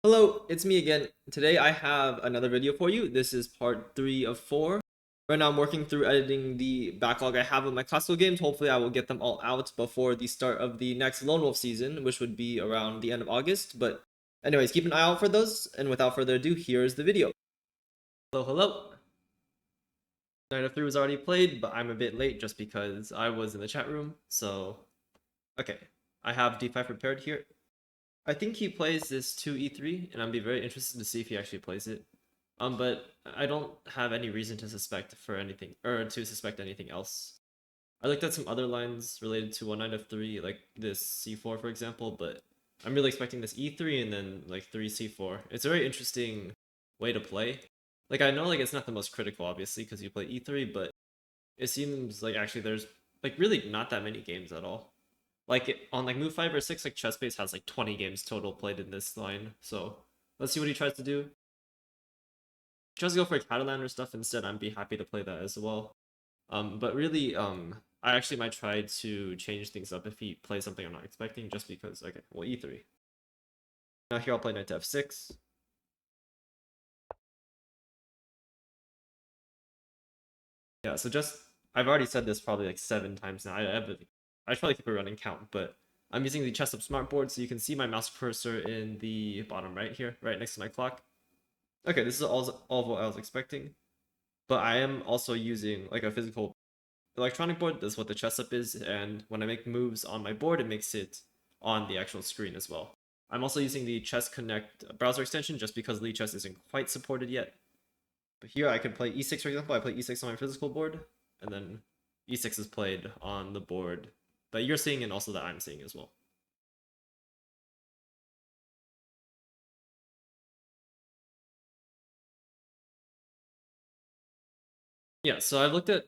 Hello, it's me again. Today I have another video for you. This is part 3 of 4. Right now I'm working through editing the backlog I have of my classical games. Hopefully I will get them all out before the start of the next Lone Wolf season, which would be around the end of August. But anyways, keep an eye out for those, and without further ado, here's the video. Hello. Night of 3 was already played, but I'm a bit late just because I was in the chat room. So, okay. I have d5 prepared here. I think he plays this 2e3, and I'd be very interested to see if he actually plays it. But I don't have any reason to suspect anything else. I looked at some other lines related to 1 knight of 3, like this c4 for example, but I'm really expecting this e3 and then like 3 c4. It's a very interesting way to play. Like I know like it's not the most critical obviously because you play e3, but it seems like actually there's like really not that many games at all. Like on like move 5 or 6, like chessbase has like 20 games total played in this line. So let's see what he tries to do. If he tries to go for a Catalan or stuff instead, I'd be happy to play that as well. But really, I actually might try to change things up if he plays something I'm not expecting, just because. Okay, well e3. Now here I'll play knight to f6. Yeah, so just I've already said this probably like 7 times now. I should probably keep a running count, but I'm using the Chess Up Smart board, so you can see my mouse cursor in the bottom right here, right next to my clock. Okay, this is all of what I was expecting, but I am also using like a physical electronic board. That's what the Chess Up is, and when I make moves on my board, it makes it on the actual screen as well. I'm also using the Chess Connect browser extension just because Lichess isn't quite supported yet. But here I could play e6, for example. I play e6 on my physical board, and then e6 is played on the board that you're seeing and also that I'm seeing as well. Yeah, so I've looked at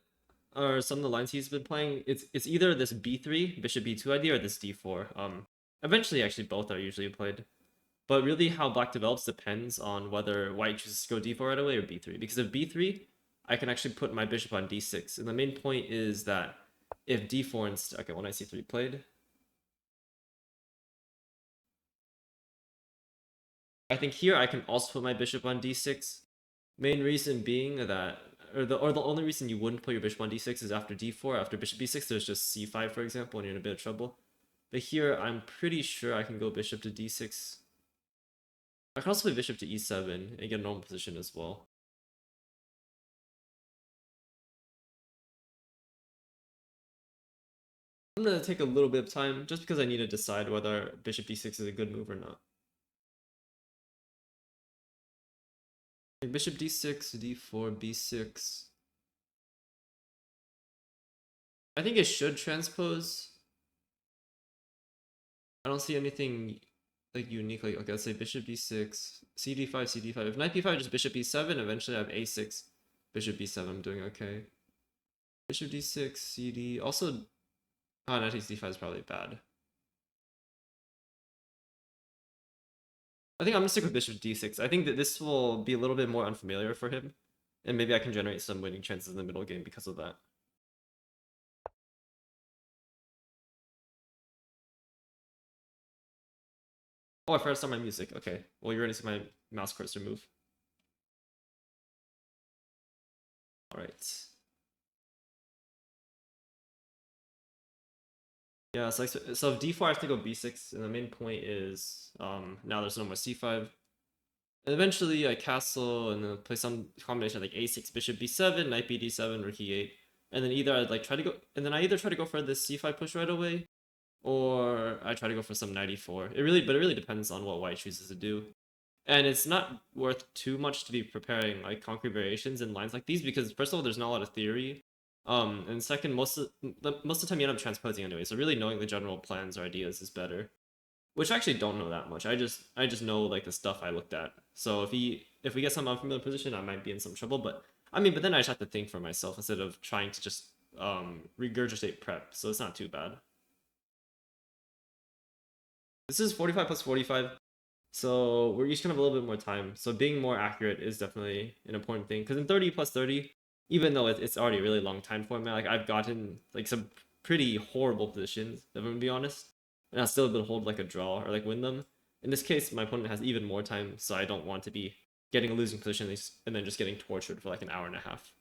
some of the lines he's been playing. It's either this b3, bishop b2 idea, or this d4. Eventually, actually, both are usually played. But really, how black develops depends on whether white chooses to go d4 right away or b3. Because if b3, I can actually put my bishop on d6. And the main point is that if d4 instead... Okay, when I c3 played. I think here I can also put my bishop on d6. Main reason being that... Or the only reason you wouldn't put your bishop on d6 is after d4. After bishop b6, there's just c5, for example, and you're in a bit of trouble. But here, I'm pretty sure I can go bishop to d6. I can also play bishop to e7 and get a normal position as well. I'm gonna take a little bit of time just because I need to decide whether bishop d6 is a good move or not. Like bishop d6, d4, b6. I think it should transpose. I don't see anything like unique. Like okay, let's say bishop d6, cd5, cd5. If knight b5, just bishop b7. Eventually, I have a6, bishop b7. I'm doing okay. Bishop d6, cd. Also, knight takes d5 is probably bad. I think I'm gonna stick with bishop d6. I think that this will be a little bit more unfamiliar for him, and maybe I can generate some winning chances in the middle game because of that. Oh, I forgot to start my music. Okay, well you're gonna see my mouse cursor move. All right. Yeah, so if d4 I have to go b6, and the main point is now there's no more c5. And eventually I castle and then play some combination of like a6, bishop b7, knight bd7, rook e8. And then either I'd like try to go, and then I either try to go for this c5 push right away, or I try to go for some knight e4. But it really depends on what white chooses to do. And it's not worth too much to be preparing like concrete variations in lines like these because first of all, there's not a lot of theory. And second, most of the time you end up transposing anyway. So really knowing the general plans or ideas is better. Which I actually don't know that much. I just know like the stuff I looked at. So if we get some unfamiliar position, I might be in some trouble. But I mean, but then I just have to think for myself instead of trying to just regurgitate prep. So it's not too bad. This is 45 plus 45. So we're each gonna have a little bit more time. So being more accurate is definitely an important thing. Because in 30 plus 30, even though it's already a really long time format, like I've gotten like some pretty horrible positions, if I'm gonna be honest. And I'll still be able to hold like a draw or like win them. in this case, my opponent has even more time, so I don't want to be getting a losing position and then just getting tortured for like an hour and a half.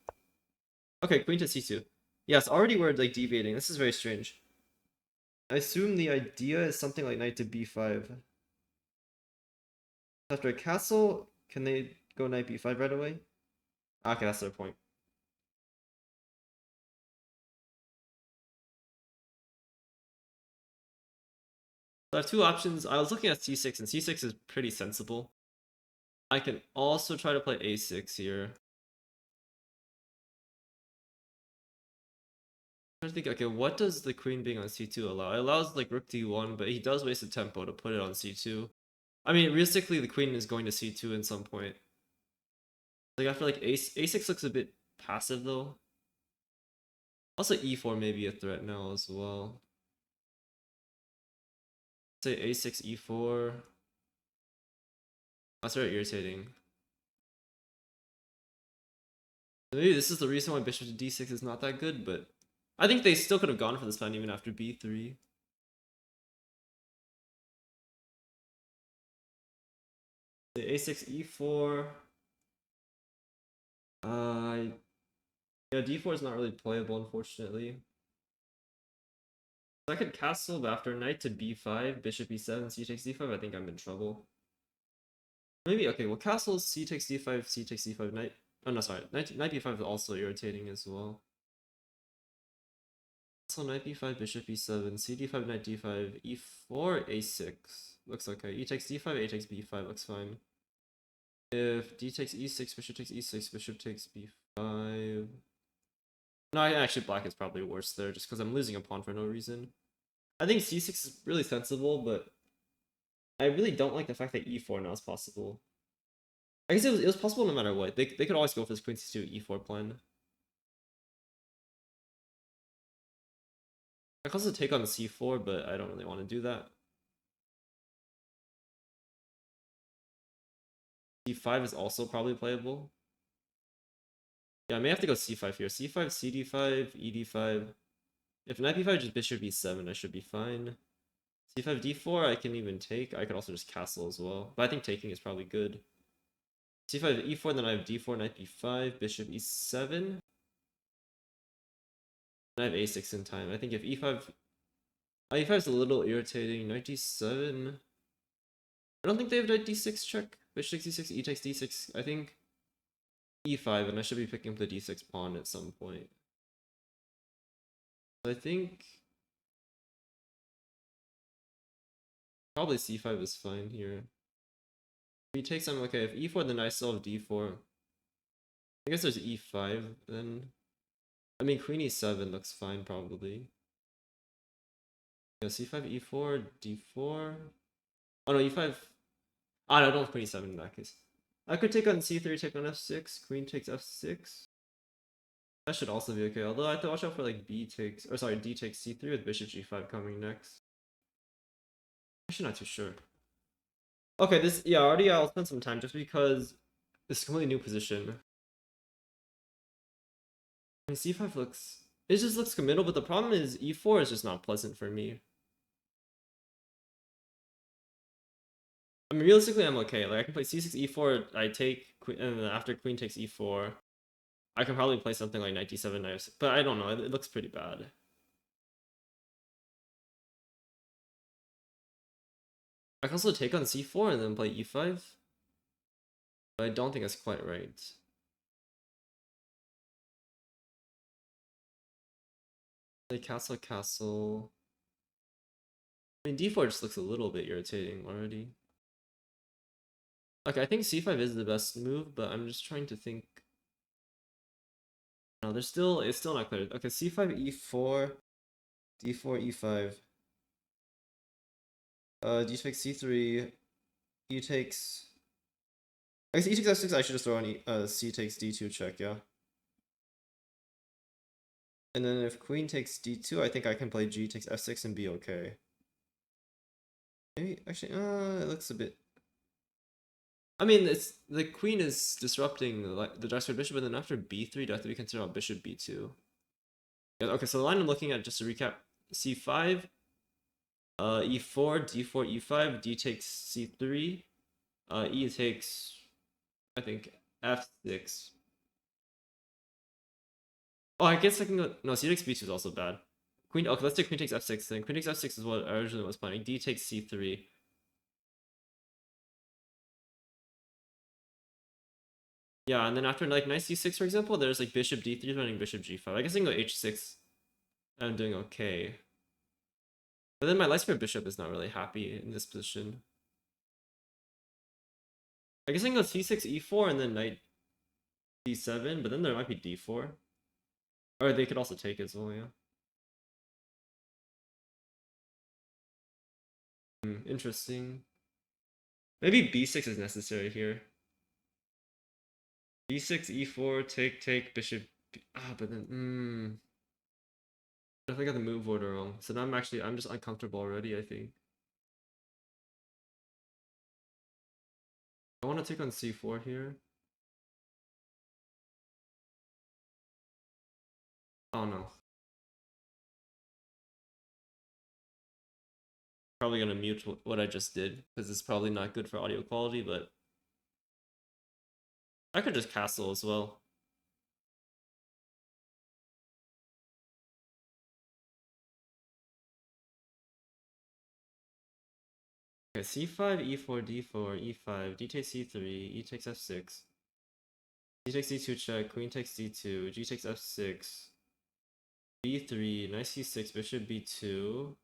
Okay, queen to c2. Yes, already we're like deviating. This is very strange. I assume the idea is something like knight to b5. After a castle, can they go knight b5 right away? Okay, that's their point. So I have two options. I was looking at c6, and c6 is pretty sensible. I can also try to play a6 here. I'm trying to think, okay, what does the queen being on c2 allow? It allows like rook d1, but he does waste a tempo to put it on c2. I mean, realistically, the queen is going to c2 at some point. Like, I feel like a6 looks a bit passive, though. Also, e4 may be a threat now as well. Say a6, e4. That's very irritating. Maybe this is the reason why bishop to d6 is not that good, but I think they still could have gone for this plan even after b3. Say a6, e4. Yeah, d4 is not really playable, unfortunately. So I could castle, but after knight to b5, bishop e7, c takes d5, I think I'm in trouble. Maybe, okay, well, castle, c takes d5, c takes d5, knight. Oh, no, sorry. Knight b5 is also irritating as well. So knight b5, bishop e7, c d5, knight d5, e4, a6. Looks okay. E takes d5, a takes b5, looks fine. If d takes e6, bishop takes e6, bishop takes b5. No, actually, black is probably worse there, just because I'm losing a pawn for no reason. I think c6 is really sensible, but I really don't like the fact that e4 now is possible. I guess it was possible no matter what. They could always go for this queen c2 e4 plan. I could also take on c4, but I don't really want to do that. c5 is also probably playable. Yeah, I may have to go c5 here. c5, cd5, ed5. If knight b5 just bishop e7, I should be fine. c5, d4, I can even take. I could also just castle as well. But I think taking is probably good. c5, e4, then I have d4, knight b5, bishop e7. And I have a6 in time. I think if e5... e5 is a little irritating. Knight d7... I don't think they have knight d6 check. Bishop takes d6, e takes d6. I think e5, and I should be picking up the d6 pawn at some point. I think probably c5 is fine here. If he takes, I'm okay. If e4, then I still have d4. I guess there's e5 then. I mean, queen e7 looks fine probably. Yeah, c5, e4, d4. Oh no, e5. Ah, no, I don't have queen e7 in that case. I could take on c3, take on f6. Queen takes f6. That should also be okay. Although I have to watch out for like b takes, or sorry, d takes c3 with bishop g5 coming next. Actually, not too sure. Okay, this, yeah, already I'll spend some time just because this is a completely new position. I mean, c5 looks, it just looks committal, but the problem is e4 is just not pleasant for me. I mean, realistically, I'm okay. Like, I can play c6, e4, I take, and then after queen takes e4, I can probably play something like knight d7, knight f6, but I don't know, it looks pretty bad. I can also take on c4 and then play e5, but I don't think that's quite right. Play castle, castle. I mean, d4 just looks a little bit irritating already. Okay, I think c5 is the best move, but I'm just trying to think. No, it's still not clear. Okay, c5, e4, d4, e5. D takes c3, e takes... I guess e takes f6, I should just throw on c takes d2 check, yeah. And then if queen takes d2, I think I can play g takes f6 and be okay. Maybe, actually, it looks a bit... I mean, it's the queen is disrupting the dark squared bishop, and then after b3, do I have to be concerned about bishop b2? Yeah, okay, so the line I'm looking at, just to recap, c5, e4, d4, e5, d takes c3, e takes, I think, f6. Oh, I guess I can go. No, c takes b2 is also bad. Queen. Okay, let's take queen takes f6 then. Queen takes f6 is what I originally was planning. D takes c3. Yeah, and then after like knight c6, for example, there's like bishop d3 running bishop g5. I guess I can go h6. I'm doing okay. But then my light square bishop is not really happy in this position. I guess I can go c6, e4, and then knight d7, but then there might be d4. Or they could also take as well, yeah. Interesting. Maybe b6 is necessary here. b6, e4, take, bishop. But then, I think I got the move order wrong. So now I'm just uncomfortable already, I think. I want to take on c4 here. Oh no. Probably gonna mute what I just did, because it's probably not good for audio quality, but I could just castle as well. Okay, c5, e4, d4, e5, d takes c3, e takes f6. D takes d2 check, queen takes d2, g takes f6, b3, knight c6, bishop b2.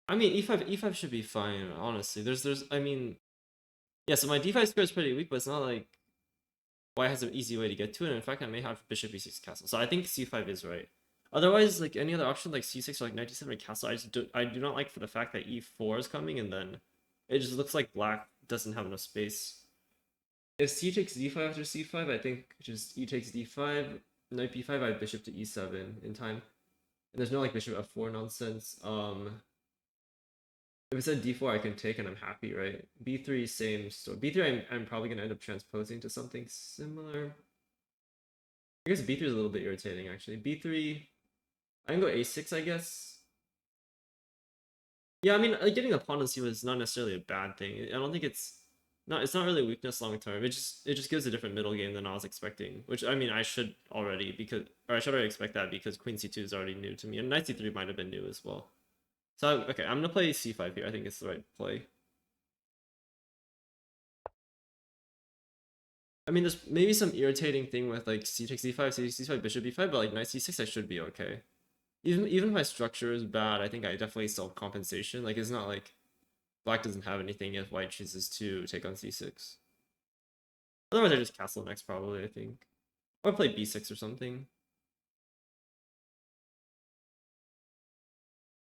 I mean, e5 should be fine, honestly. I mean, yeah, so my d5 square is pretty weak, but it's not like white has an easy way to get to it. And in fact, I may have bishop b6 castle. So I think c5 is right. Otherwise, like any other option, like c6 or like knight d7 or castle, I do not like for the fact that e4 is coming, and then it just looks like black doesn't have enough space. If c takes d5 after c5, I think just e takes d5, knight b5, I have bishop to e7 in time. And there's no like bishop f4 nonsense. If it said d4, I can take and I'm happy, right? b3, same story. b3, I'm probably gonna end up transposing to something similar. I guess b3 is a little bit irritating actually. b3, I can go a6, I guess. Yeah, I mean, getting a pawn on c was not necessarily a bad thing. I don't think it's not really a weakness long term. It just gives a different middle game than I was expecting. Which I mean, I should already expect that because queen c2 is already new to me, and knight c3 might have been new as well. So okay, I'm gonna play c5 here. I think it's the right play. I mean, there's maybe some irritating thing with like c takes d5, c takes d5, bishop b5, but like knight c6, I should be okay. Even if my structure is bad, I think I definitely still have compensation. Like it's not like black doesn't have anything if white chooses to take on c6. Otherwise, I just castle next probably, I think, or play b6 or something.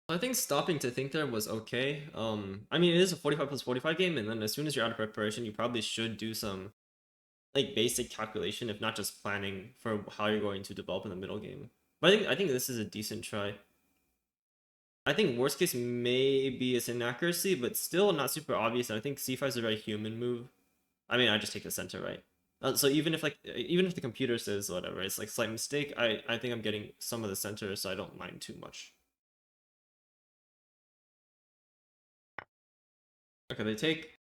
I think stopping to think there was okay. I mean, it is a 45 plus 45 game, and then as soon as you're out of preparation, you probably should do some like basic calculation, if not just planning for how you're going to develop in the middle game. But I think this is a decent try. I think worst case may be its inaccuracy, but still not super obvious. And I think c5 is a very human move. I mean, I just take the center, right? So even if the computer says whatever, it's like slight mistake. I think I'm getting some of the center, so I don't mind too much. Okay, they take.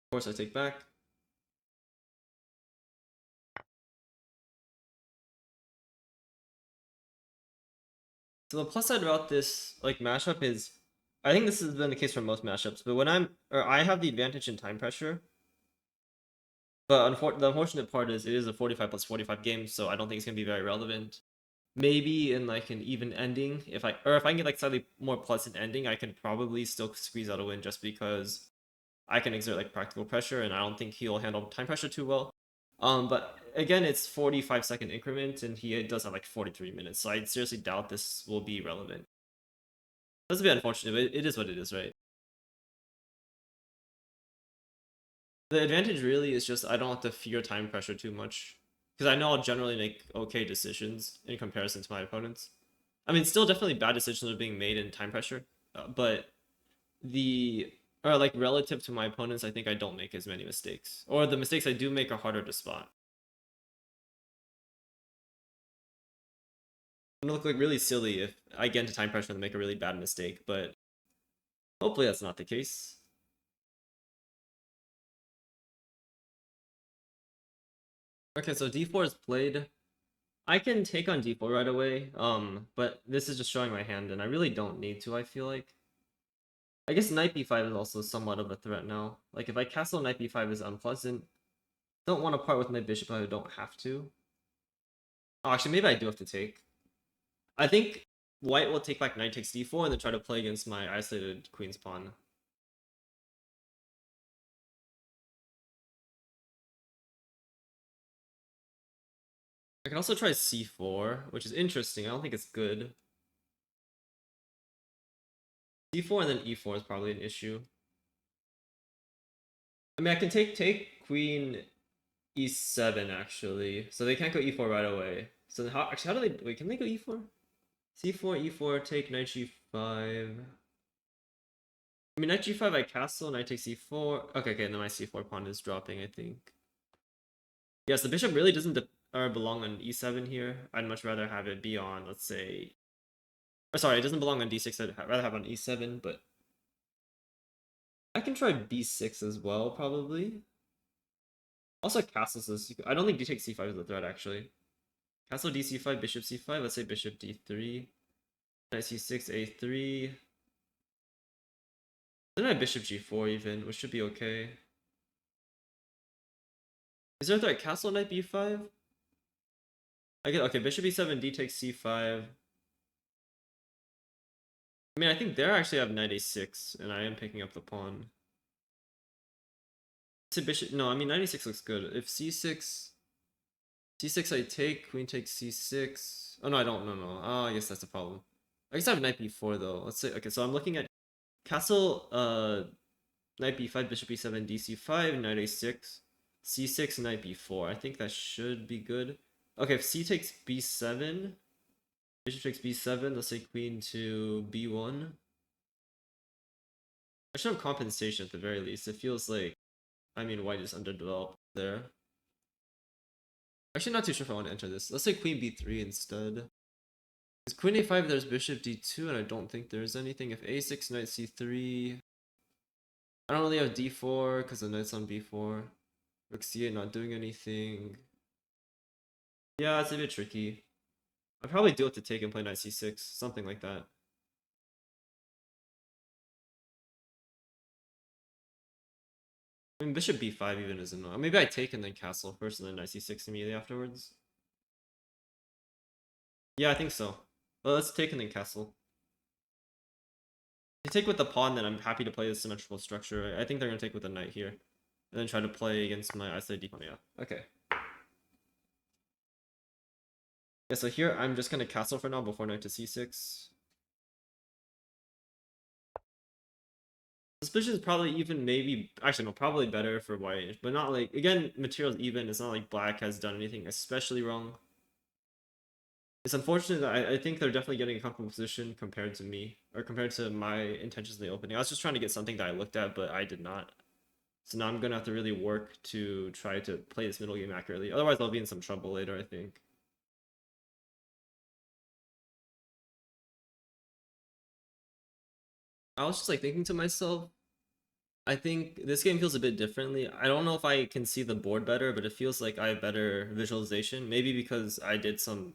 Of course, I take back. So the plus side about this like mashup is, I think this has been the case for most mashups. But when I have the advantage in time pressure. But the unfortunate part is it is a 45 plus 45 game, so I don't think it's gonna be very relevant. Maybe in like an even ending, if I can get like slightly more pleasant ending, I can probably still squeeze out a win just because I can exert like practical pressure, and I don't think he'll handle time pressure too well. But again, it's 45-second increment, and he does have like 43 minutes, so I seriously doubt this will be relevant. That's a bit unfortunate, but it is what it is, right? The advantage really is just I don't have to fear time pressure too much, because I know I'll generally make okay decisions in comparison to my opponents. I mean, still definitely bad decisions are being made in time pressure, but the or like relative to my opponents, I think I don't make as many mistakes, or the mistakes I do make are harder to spot. gonna look like really silly if I get into time pressure and make a really bad mistake, but hopefully that's not the case. Okay, so d4 is played. I can take on d4 right away, but this is just showing my hand, and I really don't need to, I feel like. I guess knight b5 is also somewhat of a threat now. Like, if I castle knight b5 is unpleasant. Don't want to part with my bishop, but I don't have to. Oh, actually, maybe I do have to take. I think white will take back knight takes d4 and then try to play against my isolated queen's pawn. I can also try c4, which is interesting. I don't think it's good. c4 and then e4 is probably an issue. I mean, I can take queen e7 actually, so they can't go e4 right away. So how actually how do they wait? Can they go e4? c4 e4 take knight g5. I mean, knight g5 I castle, knight takes e4. Okay, and then my c4 pawn is dropping, I think. Yes, the bishop really doesn't belong on e7 here. I'd much rather have it be on, let's say... Or sorry, it doesn't belong on d6. I'd rather have it on e7, but... I can try b6 as well, probably. Also, castles this. I don't think d takes c5 is a threat, actually. Castle dc5, bishop c5. Let's say bishop d3. Knight c6, a3. Then I have bishop g4 even, which should be okay. Is there a threat? Castle knight b5? I get okay, bishop e7, d takes c5. I mean, I think there I actually have knight a6, and I am picking up the pawn. Say bishop. No, I mean, knight a6 looks good. If c6, c6 I take, queen takes c6. Oh no, I don't. No. Oh, I guess that's the problem. I guess I have knight b4 though. Let's say okay. So I'm looking at castle, knight b5, bishop e7, dc5, knight a6, c6, knight b4. I think that should be good. Okay, if c takes b7, bishop takes b7. Let's say queen to b1. I should have compensation at the very least. It feels like, I mean, white is underdeveloped there. Actually, not too sure if I want to enter this. Let's say queen b3 instead. Because queen a5, there's bishop d2, and I don't think there's anything. If a6, knight c3... I don't really have d4, because the knight's on b4. Rook c8 not doing anything. Yeah, it's a bit tricky. I probably do have to take and play knight c6, something like that. I mean, bishop b5 even isn't... Maybe I take and then castle first, and then knight c6 immediately afterwards. Yeah, I think so. Well, let's take and then castle. If they take with the pawn, then I'm happy to play the symmetrical structure. I think they're going to take with the knight here. And then try to play against my isolated d pawn. Yeah, okay. Yeah, so here I'm just going to castle for now before knight to c6. This position is probably even maybe... Actually, no, probably better for white. But not like... Again, material's even. It's not like black has done anything especially wrong. It's unfortunate that I think they're definitely getting a comfortable position compared to me. Or compared to my intentions in the opening. I was just trying to get something that I looked at, but I did not. So now I'm going to have to really work to try to play this middle game accurately. Otherwise, I'll be in some trouble later, I think. I was just like thinking to myself, I think this game feels a bit differently. I don't know if I can see the board better, but it feels like I have better visualization. Maybe because I did some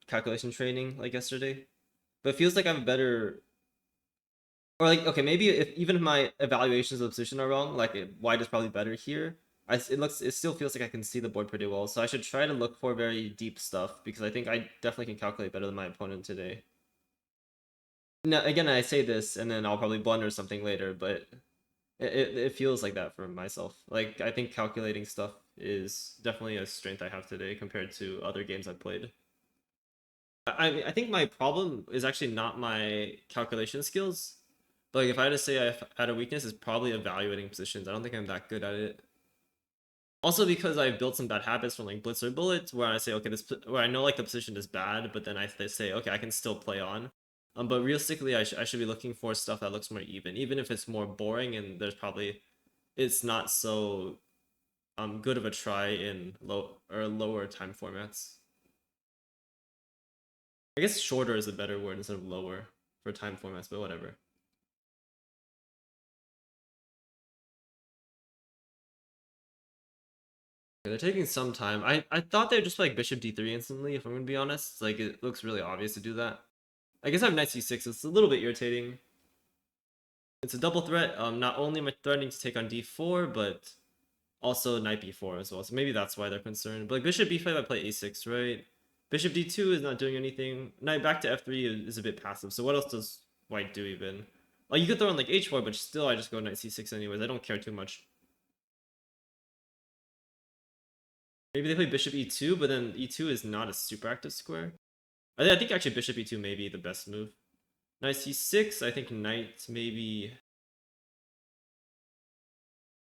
calculation training like yesterday. But it feels like I have a better, or like, okay, maybe if even if my evaluations of the position are wrong, like white is probably better here. It still feels like I can see the board pretty well. So I should try to look for very deep stuff because I think I definitely can calculate better than my opponent today. Now, again, I say this and then I'll probably blunder something later, but it feels like that for myself. Like, I think calculating stuff is definitely a strength I have today compared to other games I've played. I think my problem is actually not my calculation skills. But like, if I had to say I had a weakness, it's probably evaluating positions. I don't think I'm that good at it. Also because I've built some bad habits from like blitz or bullets, where I say, okay, where I know like the position is bad, but then I say, okay, I can still play on. But realistically, I should be looking for stuff that looks more even if it's more boring and there's probably it's not so good of a try in lower time formats. I guess shorter is a better word instead of lower for time formats, but whatever. They're taking some time. I thought they'd just play like bishop d3 instantly, if I'm gonna be honest. Like, it looks really obvious to do that. I guess I have knight c6, it's a little bit irritating. It's a double threat. Not only am I threatening to take on d4, but also knight b4 as well. So maybe that's why they're concerned. But like bishop b5, I play a6, right? Bishop d2 is not doing anything. Knight back to f3 is a bit passive. So what else does white do even? Like, you could throw in like h4, but still I just go knight c6 anyways. I don't care too much. Maybe they play bishop e2, but then e2 is not a super active square. I think actually bishop e2 may be the best move. Knight c6, I think knight maybe...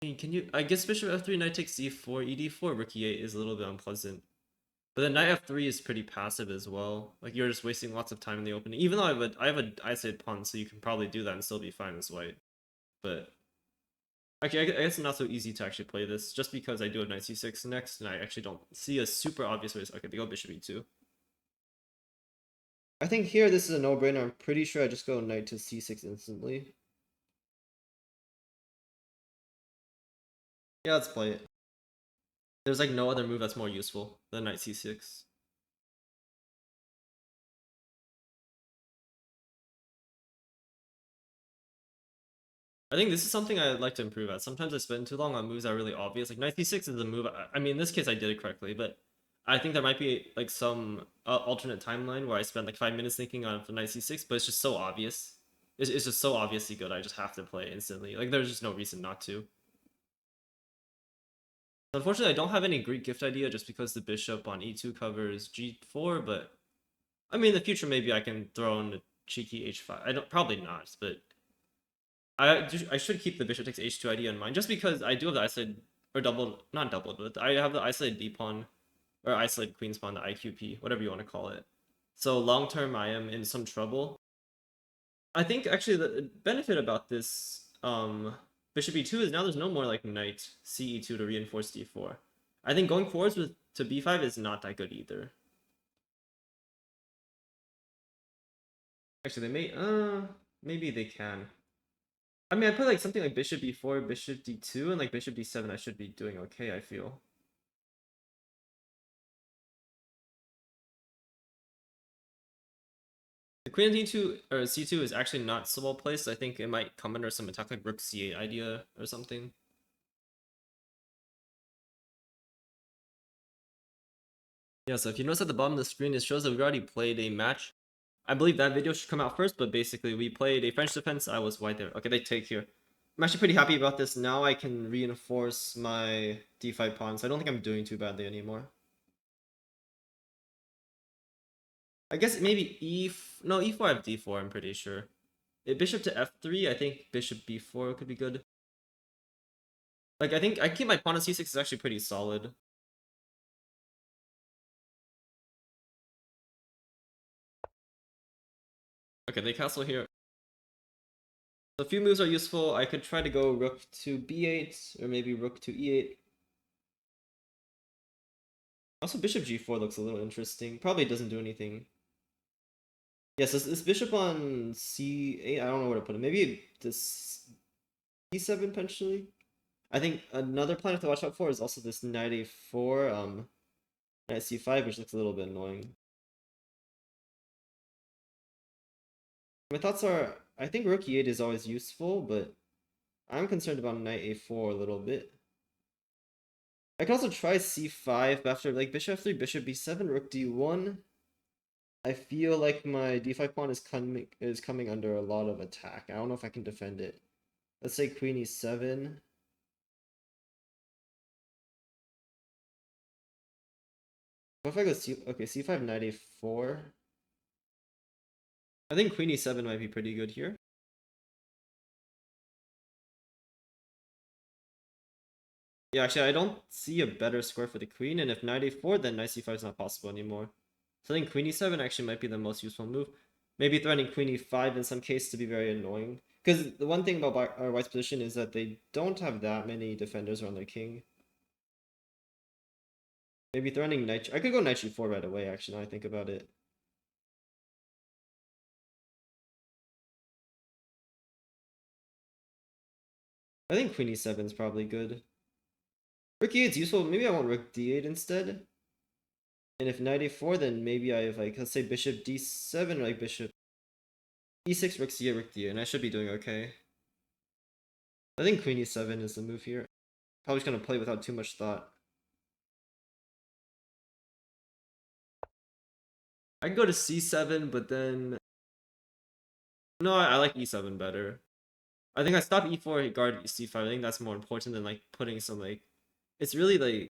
Can you... I guess bishop f3, knight takes e4, ed4, rook e8 is a little bit unpleasant. But then knight f3 is pretty passive as well. Like, you're just wasting lots of time in the opening. Even though I have a isolated pawn, so you can probably do that and still be fine as white. But actually, I guess it's not so easy to actually play this, just because I do have knight c6 next, and I actually don't see a super obvious way. Okay, they go bishop e2. I think here this is a no-brainer. I'm pretty sure I just go knight to c6 instantly. Yeah, let's play it. There's like no other move that's more useful than knight c6. I think this is something I'd like to improve at. Sometimes I spend too long on moves that are really obvious. Like knight c6 is a move. I mean, in this case I did it correctly, but I think there might be like some alternate timeline where I spend like 5 minutes thinking on knight c6, but it's just so obvious. It's just so obviously good. I just have to play instantly. Like, there's just no reason not to. Unfortunately, I don't have any Greek gift idea just because the bishop on e2 covers g4, but I mean, in the future maybe I can throw in a cheeky h5. I don't, probably not, but I should keep the bishop takes h2 idea in mind, just because I do have the isolated, or doubled, not doubled, but I have the isolated d pawn, or isolated queen's pawn, the IQP, whatever you want to call it. So long term, I am in some trouble. I think actually the benefit about this bishop e2 is now there's no more like knight ce2 to reinforce d4. I think going forwards with to b5 is not that good either. Actually, they may maybe they can. I mean, I put like something like bishop e4, bishop d2, and like bishop d7. I should be doing okay, I feel. The queen on d2 or c2 is actually not so well placed. I think it might come under some attack like rook c8 idea or something. Yeah, so if you notice at the bottom of the screen, it shows that we already played a match. I believe that video should come out first, but basically we played a French defense. I was white there. Okay, they take here. I'm actually pretty happy about this. Now I can reinforce my d5 pawns. I don't think I'm doing too badly anymore. I guess maybe no, e4 I have d4, I'm pretty sure. Bishop to f3, I think bishop b4 could be good. Like, I think I keep my pawn on c6 is actually pretty solid. Okay, they castle here. So a few moves are useful. I could try to go rook to b8, or maybe rook to e8. Also, bishop g4 looks a little interesting. Probably doesn't do anything. Yes, this bishop on c8, I don't know where to put it. Maybe this e7 potentially? I think another plan to watch out for is also this knight a4, knight c5, which looks a little bit annoying. My thoughts are, I think rook e8 is always useful, but I'm concerned about knight a4 a little bit. I can also try c5, but after like bishop f3, bishop b7, rook d1. I feel like my d5 pawn is coming under a lot of attack. I don't know if I can defend it. Let's say queen e7. What if I go c5 knight a4? I think queen e7 might be pretty good here. Yeah, actually, I don't see a better square for the queen, and if knight a4, then knight c5 is not possible anymore. So I think queen e7 actually might be the most useful move. Maybe threatening queen e5 in some cases to be very annoying. Because the one thing about our white's position is that they don't have that many defenders around their king. Maybe threatening knight... I could go knight g4 right away, actually, now I think about it. I think queen e7 is probably good. Rook e8 is useful. Maybe I want rook d8 instead. And if knight a4, then maybe I have like, let's say bishop d7 or like bishop e6, rook c8, rook d8, and I should be doing okay. I think queen e7 is the move here. Probably just gonna play without too much thought. I can go to c7, but then no, I like e7 better. I think I stop e4, guard c5. I think that's more important than like putting some like. It's really like.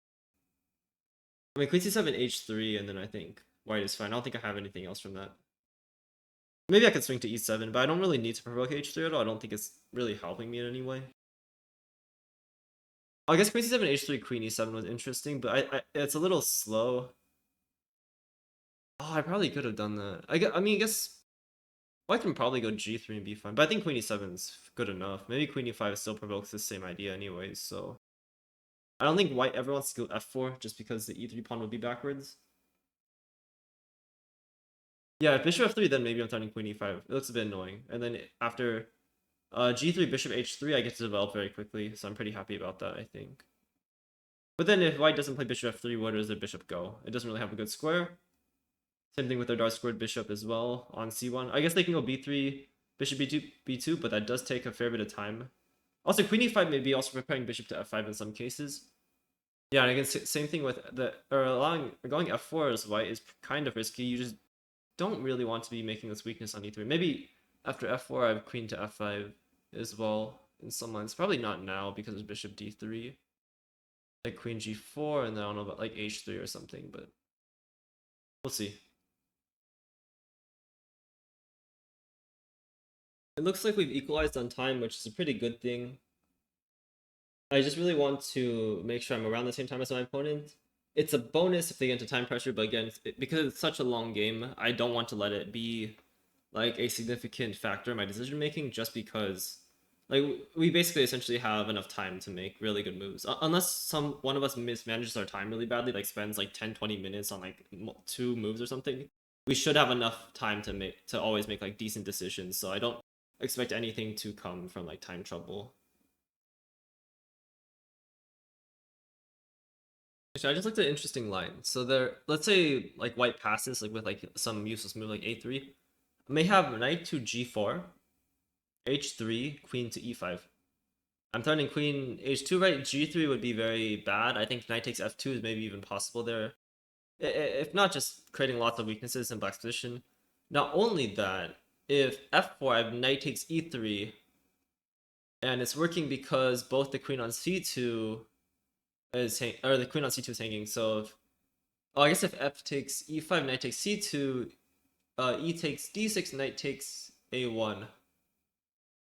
I mean, queen c7, h3, and then I think white is fine. I don't think I have anything else from that. Maybe I could swing to e7, but I don't really need to provoke h3 at all. I don't think it's really helping me in any way. I guess queen c7, h3, queen e7 was interesting, but it's a little slow. Oh, I probably could have done that. I mean, I guess white can probably go g3 and be fine, but I think queen e7 is good enough. Maybe queen e5 still provokes the same idea anyways, so. I don't think white ever wants to go f4 just because the e3 pawn would be backwards. Yeah, if bishop f3, then maybe I'm turning queen e5. It looks a bit annoying. And then after g3, bishop h3, I get to develop very quickly, so I'm pretty happy about that, I think. But then if white doesn't play bishop f3, where does the bishop go? It doesn't really have a good square. Same thing with their dark squared bishop as well on c1. I guess they can go b3, bishop b2, b2, but that does take a fair bit of time. Also, queen e5 may be also preparing bishop to f5 in some cases. Yeah, and again, same thing with going f4 as white is kind of risky. You just don't really want to be making this weakness on e3. Maybe after f4, I have queen to f5 as well in some lines. Probably not now because of bishop d3. Like queen g4, and then I don't know about like h3 or something, but we'll see. It looks like we've equalized on time, which is a pretty good thing. I just really want to make sure I'm around the same time as my opponent. It's a bonus if they get into time pressure, but again, because it's such a long game, I don't want to let it be like a significant factor in my decision making just because like we basically essentially have enough time to make really good moves. Unless one of us mismanages our time really badly, like spends like 10-20 minutes on like 2 moves or something. We should have enough time to always make like decent decisions, so I don't expect anything to come from like time trouble. Actually, I just looked at an interesting line. So there, let's say like white passes like with like some useless move like a3, may have knight to g4, h3, queen to e5. I'm turning queen h2, right? g3 would be very bad. I think knight takes f2 is maybe even possible there. If not, just creating lots of weaknesses in black's position. Not only that, if f4, I have knight takes e3, and it's working because both the queen on c2 or the queen on c2 is hanging. So if, oh, I guess if f takes e5, knight takes c2, e takes d6, knight takes a1.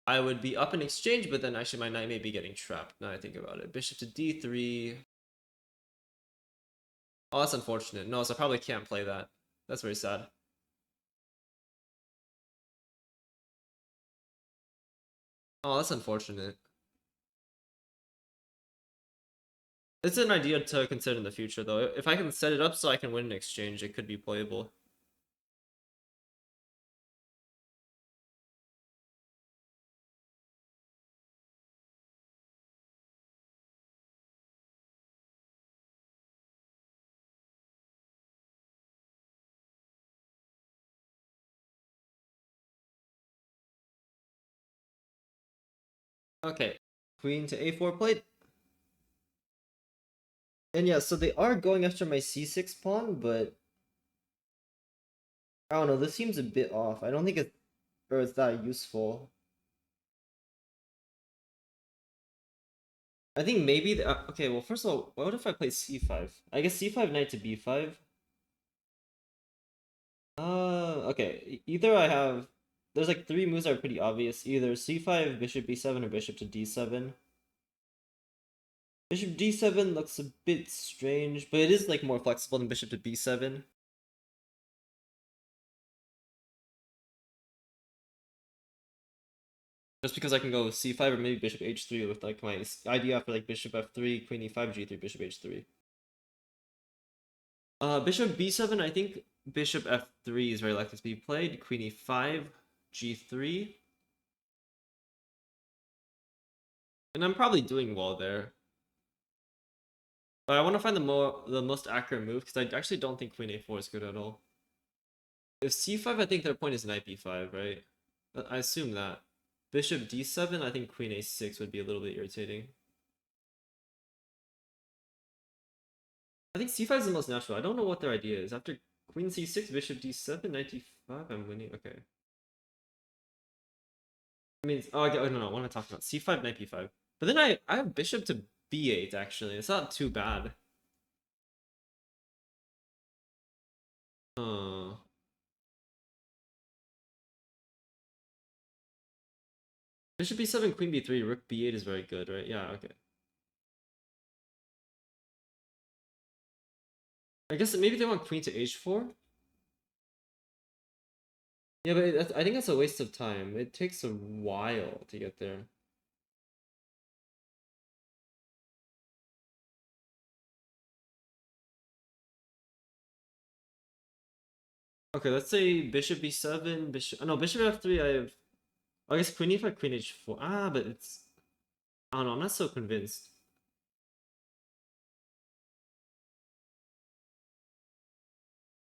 I would be up in exchange, but then actually my knight may be getting trapped now I think about it. Bishop to d3. Oh, that's unfortunate. No, so I probably can't play that. That's very sad. Oh, that's unfortunate. It's an idea to consider in the future, though. If I can set it up so I can win an exchange, it could be playable. Okay, queen to a4 plate. And yeah, so they are going after my c6 pawn, but I don't know, this seems a bit off. I don't think it's that useful. I think maybe okay, well, first of all, what if I play c5? I guess c5 knight to b5. Okay. Either I have there's like 3 moves that are pretty obvious. Either c5, bishop b7, or bishop to d7. Bishop d7 looks a bit strange, but it is like more flexible than bishop to b7. Just because I can go c5 or maybe bishop h3 with like my idea for like bishop f3, queen e5, g3, bishop h3. Bishop b7, I think bishop f3 is very likely to be played. Queen e5, g3. And I'm probably doing well there. But I want to find the most accurate move because I actually don't think queen a4 is good at all. If c5, I think their point is knight b5, right? I assume that. Bishop d7, I think queen a6 would be a little bit irritating. I think c5 is the most natural. I don't know what their idea is. After queen c6, bishop d7, knight d5, I'm winning. Okay. I mean, oh, no, what am I talking about? c5, knight b5. But then I have bishop to b8, actually. It's not too bad. Uh, Bishop b7, queen b3, rook b8 is very good, right? Yeah, okay. I guess maybe they want queen to h4? Yeah, but I think that's a waste of time. It takes a while to get there. Okay, let's say bishop b7, bishop... Oh, no, bishop f3, I guess queen e5, queen h4. Ah, but it's... I don't know, I'm not so convinced.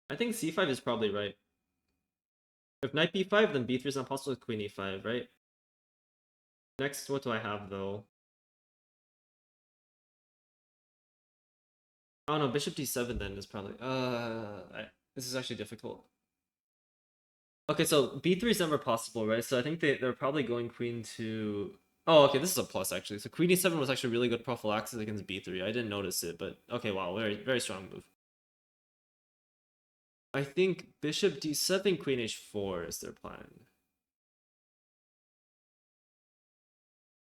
I think c5 is probably right. If knight b5, then b3 is not possible with queen e5, right? Next, what do I have, though? Oh no, bishop d7 then is probably... this is actually difficult. Okay, so b3 is never possible, right? So I think they're probably going queen to... Oh, okay, this is a plus, actually. So queen e7 was actually really good prophylaxis against b3. I didn't notice it, but... Okay, wow, very, very strong move. I think bishop d7, queen h4 is their plan.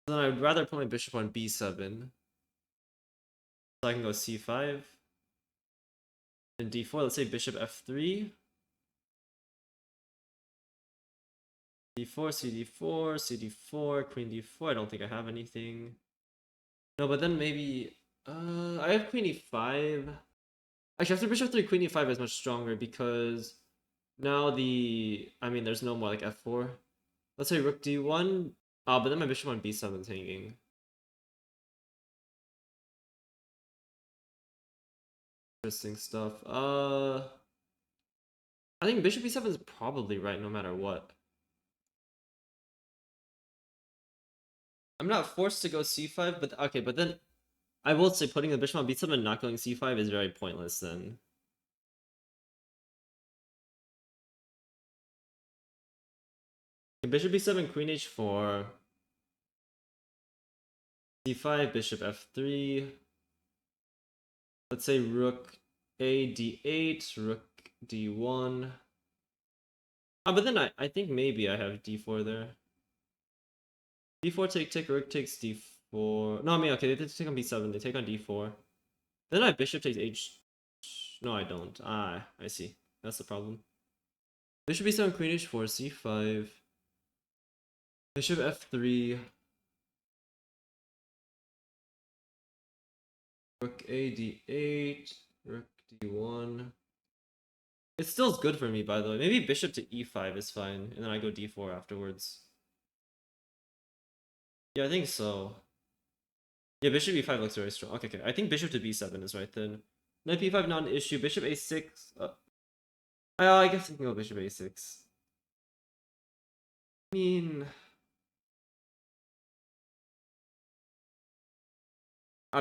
Then I'd rather put my bishop on b7. So I can go c5. And d4, let's say bishop f3. d4, cd4, cd4, queen d4. I don't think I have anything. No, but then maybe... I have queen e5. Actually, after bishop 3, queen e5 is much stronger because now I mean, there's no more like f4. Let's say rook d1. Oh, but then my bishop on b7 is hanging. Interesting stuff. I think bishop e7 is probably right no matter what. I'm not forced to go c5, but okay, but then I will say putting the bishop on b7 and not going c5 is very pointless then. Bishop b7, queen h4. c5, bishop f3. Let's say rook a d8, rook d1. But then I think maybe I have d4 there. d4 take, rook takes d4. No, I mean, okay, they take on b7, they take on d4. Then I have bishop takes h... No, I don't. Ah, I see. That's the problem. Bishop b7, queen h4, c5. Bishop f3. Rook a d8, rook d1. It still is good for me, by the way. Maybe bishop to e5 is fine, and then I go d4 afterwards. Yeah, I think so. Yeah, bishop e5 looks very strong. Okay, okay. I think bishop to b7 is right then. Knight b5 not an issue. Bishop a6. I guess I can go bishop a6. I mean...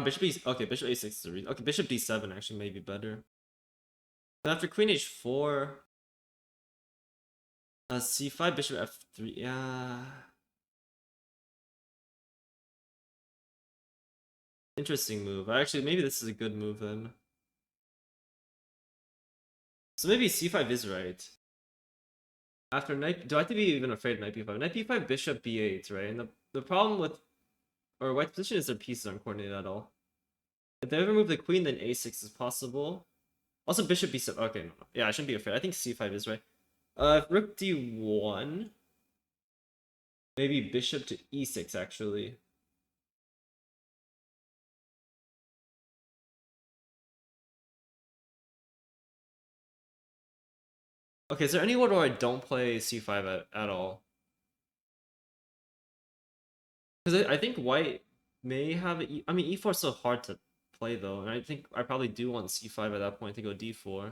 bishop e... Okay, bishop a6 is the reason. Okay, bishop d7 actually may be better. And after queen h4... c5, bishop f3. Yeah... Interesting move. Actually, maybe this is a good move then. So maybe c5 is right. After knight... Do I have to be even afraid of knight b5? Knight b5, bishop b8, right? And the problem with... Or white's position is their pieces aren't coordinated at all. If they ever move the queen, then a6 is possible. Also, bishop b7. Okay, no. Yeah, I shouldn't be afraid. I think c5 is right. Rook d1. Maybe bishop to e6, actually. Okay, is there any world where I don't play c5 at all? Because I think white may have I mean, e4 is so hard to play though, and I think I probably do want c5 at that point to go d4.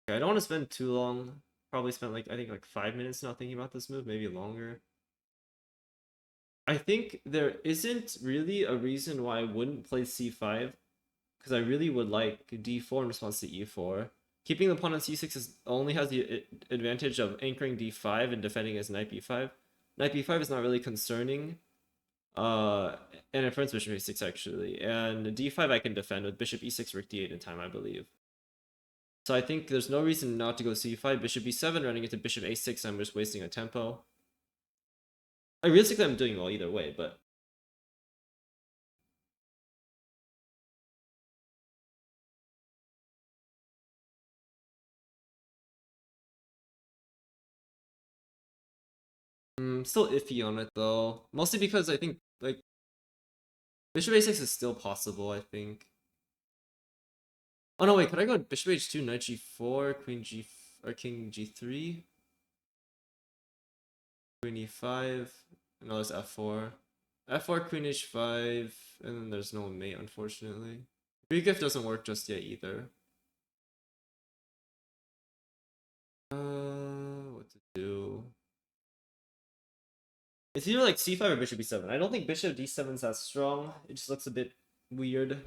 Okay, I don't want to spend too long. Probably spent like I think like 5 minutes now thinking about this move, maybe longer. I think there isn't really a reason why I wouldn't play c5, because I really would like d4 in response to e4. Keeping the pawn on c6 only has the advantage of anchoring d5 and defending as knight b5. Knight b5 is not really concerning, and it prevents bishop a6 actually. And d5 I can defend with bishop e6, rook d8 in time, I believe. So I think there's no reason not to go c5, bishop b7, running into bishop a6, I'm just wasting a tempo. Realistically, I'm doing well either way, but... still iffy on it though. Mostly because I think, like, bishop a6 is still possible, I think. Oh no, wait, could I go bishop h2, knight g4, queen g... or king g3? Queen e5, no, there's f4. f4, queen h5, and then there's no mate, unfortunately. Re-gift doesn't work just yet either. What to do? It's either like c5 or bishop b7. I don't think bishop d7 is that strong. It just looks a bit weird.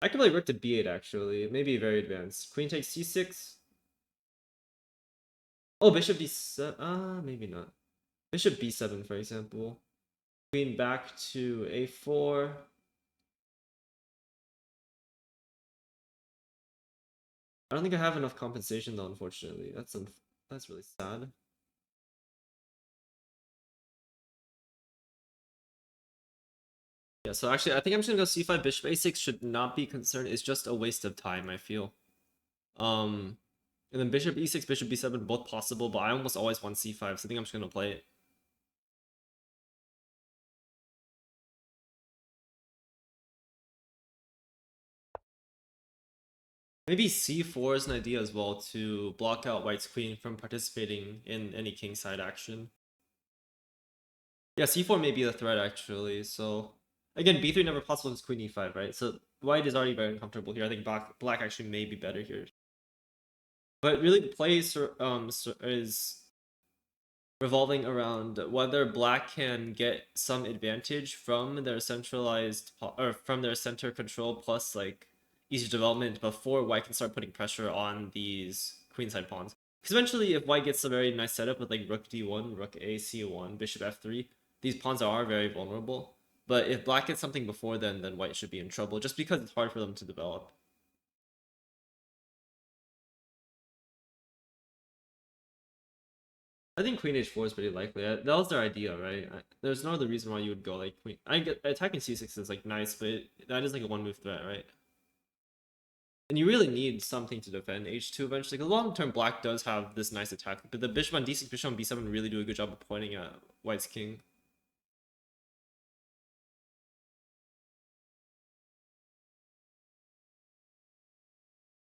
I could play rook to b8 actually. It may be very advanced. Queen takes c6. Oh, bishop d7. Maybe not. Bishop b7, for example. Queen back to a4. I don't think I have enough compensation though, unfortunately. That's really sad. Yeah, so actually, I think I'm just gonna go c5. Bishop a6 should not be concerned. It's just a waste of time, I feel. And then bishop e6, bishop b7, both possible, but I almost always want c5, so I think I'm just gonna play it. Maybe c4 is an idea as well to block out white's queen from participating in any kingside action. Yeah, c4 may be the threat actually, so... Again, b3 never possible is queen e5, right? So white is already very uncomfortable here. I think black actually may be better here. But really, the play is revolving around whether black can get some advantage from their centralized or from their center control plus like easy development before white can start putting pressure on these queenside pawns. Because eventually, if white gets a very nice setup with like rook d1, rook a c1, bishop f3, these pawns are very vulnerable. But if black gets something before then white should be in trouble just because it's hard for them to develop. I think queen h4 is pretty likely. That was their idea, right? There's no other reason why you would go like queen. I get attacking c6 is like nice, but that is like a one move threat, right? And you really need something to defend h2 eventually. Because long term, black does have this nice attack, but the bishop on d6, bishop on b7 really do a good job of pointing at white's king.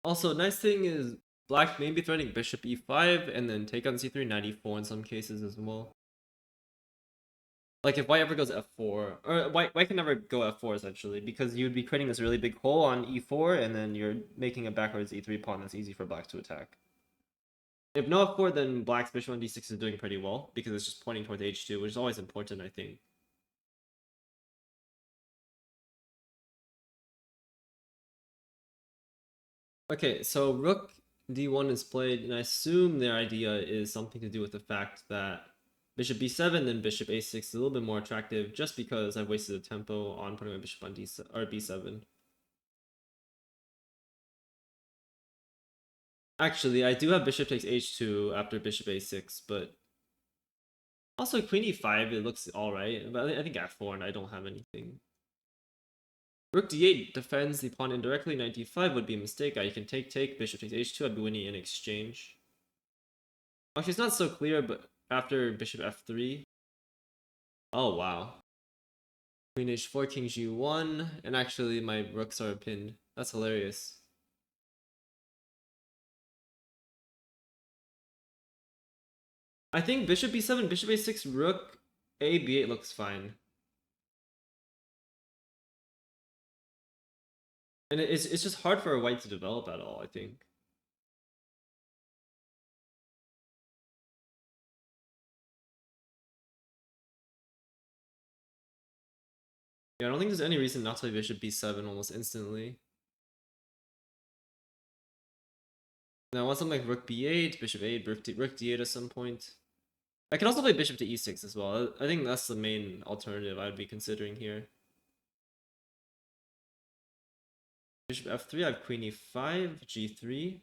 Also, nice thing is black may be threatening bishop e5 and then take on c3, knight e4 in some cases as well. Like if white ever goes f4, or white can never go f4 essentially, because you'd be creating this really big hole on e4, and then you're making a backwards e3 pawn that's easy for black to attack. If no f4, then black's bishop on d6 is doing pretty well, because it's just pointing towards h2, which is always important, I think. Okay, so rook d1 is played, and I assume their idea is something to do with the fact that bishop b7, then bishop a6 is a little bit more attractive, just because I've wasted a tempo on putting my bishop on d7 or b7. Actually, I do have bishop takes h2 after bishop a6, but also queen e5, it looks alright, but I think f4 and I don't have anything. Rook d8 defends the pawn indirectly, knight d5 would be a mistake. I can take, bishop takes h2, I'd be winning in exchange. Actually, it's not so clear, but after bishop f3... Oh, wow. Queen h4, king g1, and actually my rooks are pinned. That's hilarious. I think bishop b7, bishop a6, rook a b8 looks fine. And it's just hard for a white to develop at all, I think. Yeah, I don't think there's any reason not to play bishop b7 almost instantly. Now I want something like rook b8, bishop 8, rook d8 at some point. I could also play bishop to e6 as well. I think that's the main alternative I'd be considering here. Bishop f3, I have queen e5, g3.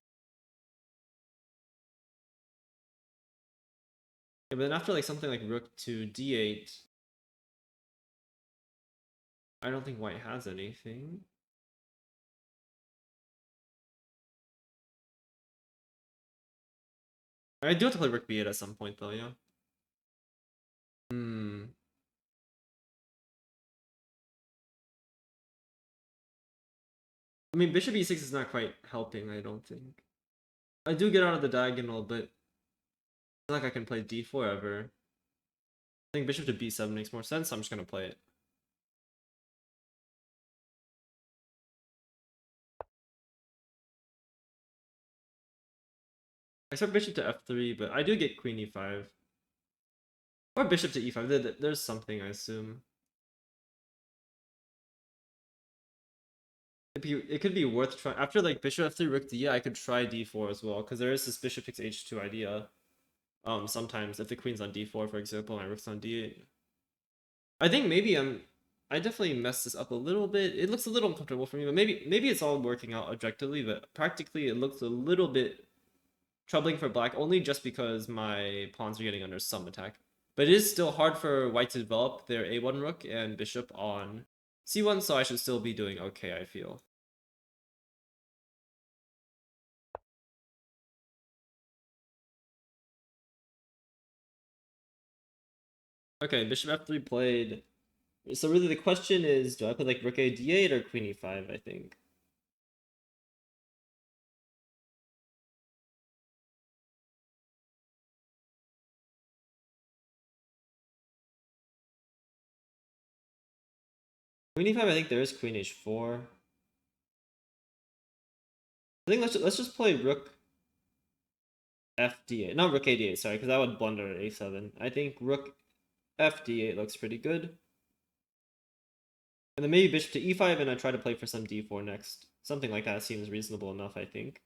Yeah, but then after like something like rook to d8, I don't think white has anything. I do have to play rook b8 at some point though, yeah. I mean, bishop e6 is not quite helping, I don't think. I do get out of the diagonal, but it's not like I can play d4 ever. I think bishop to b7 makes more sense, so I'm just gonna play it. I start bishop to f3, but I do get queen e5. Or bishop to e5, there's something, I assume. It could be worth trying. After like bishop f3, rook d, I could try d4 as well, because there is this bishop takes h2 idea. Sometimes if the queen's on d4, for example, my rook's on d8. I think maybe I definitely messed this up a little bit. It looks a little uncomfortable for me, but maybe it's all working out objectively, but practically it looks a little bit troubling for black, only just because my pawns are getting under some attack. But it is still hard for white to develop their a1 rook and bishop on c1, so I should still be doing okay, I feel. Okay, bishop f3 played. So really the question is, do I play like rook a d8 or queen e5, I think? Queen e5, I think there is queen h4. I think let's just play rook f d8. Not rook a d8, sorry, because that would blunder a7. I think rook f d8 looks pretty good. And then maybe bishop to e5 and I try to play for some d4 next. Something like that seems reasonable enough, I think.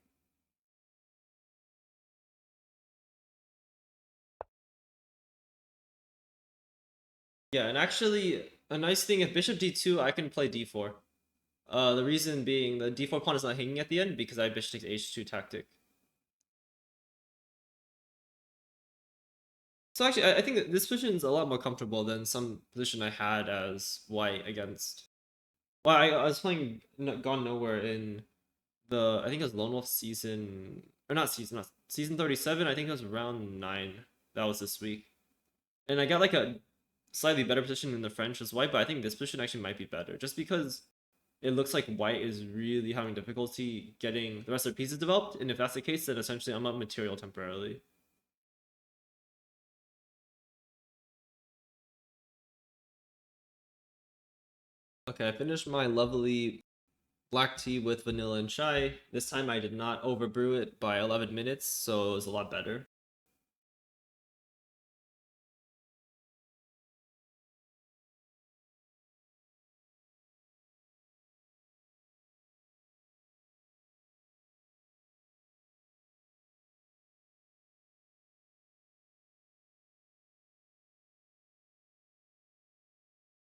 Yeah, and actually, a nice thing, if bishop d2, I can play d4. The reason being the d4 pawn is not hanging at the end because I have bishop takes h2 tactic. So actually, I think this position is a lot more comfortable than some position I had as white against. Well, I was playing GoneNowhere in I think it was Lone Wolf season, or not season 37. I think it was round 9. That was this week. And I got like a slightly better position in the French as white, but I think this position actually might be better just because it looks like white is really having difficulty getting the rest of the pieces developed. And if that's the case, then essentially I'm up material temporarily. Okay, I finished my lovely black tea with vanilla and chai. This time I did not overbrew it by 11 minutes, so it was a lot better.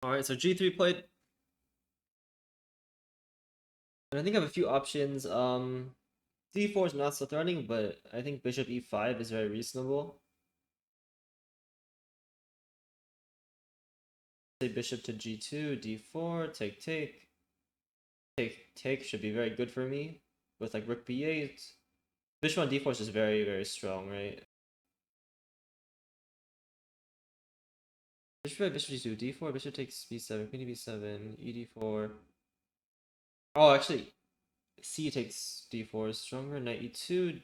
Alright, so g3 played. And I think I have a few options. D4 is not so threatening, but I think bishop e5 is very reasonable. Say bishop to g2, d4, take, take. Take, take should be very good for me. With like rook b8. Bishop on d4 is just very, very strong, right? Bishop g2, d4, bishop takes b7, queen b7, ed4. Oh, actually, c takes d4 is stronger. Knight e2,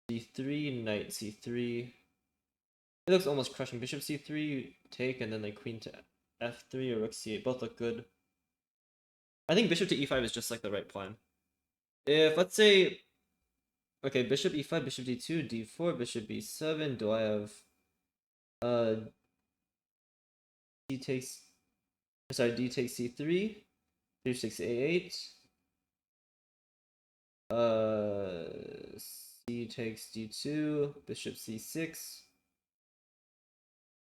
d3, knight c3. It looks almost crushing. Bishop c3, take, and then like queen to f3 or rook c8. Both look good. I think bishop to e5 is just like the right plan. If, let's say, okay, bishop e5, bishop d2, d4, bishop b7, do I have, d takes, sorry, d takes c3, bishop takes a8, c takes d2, bishop c6.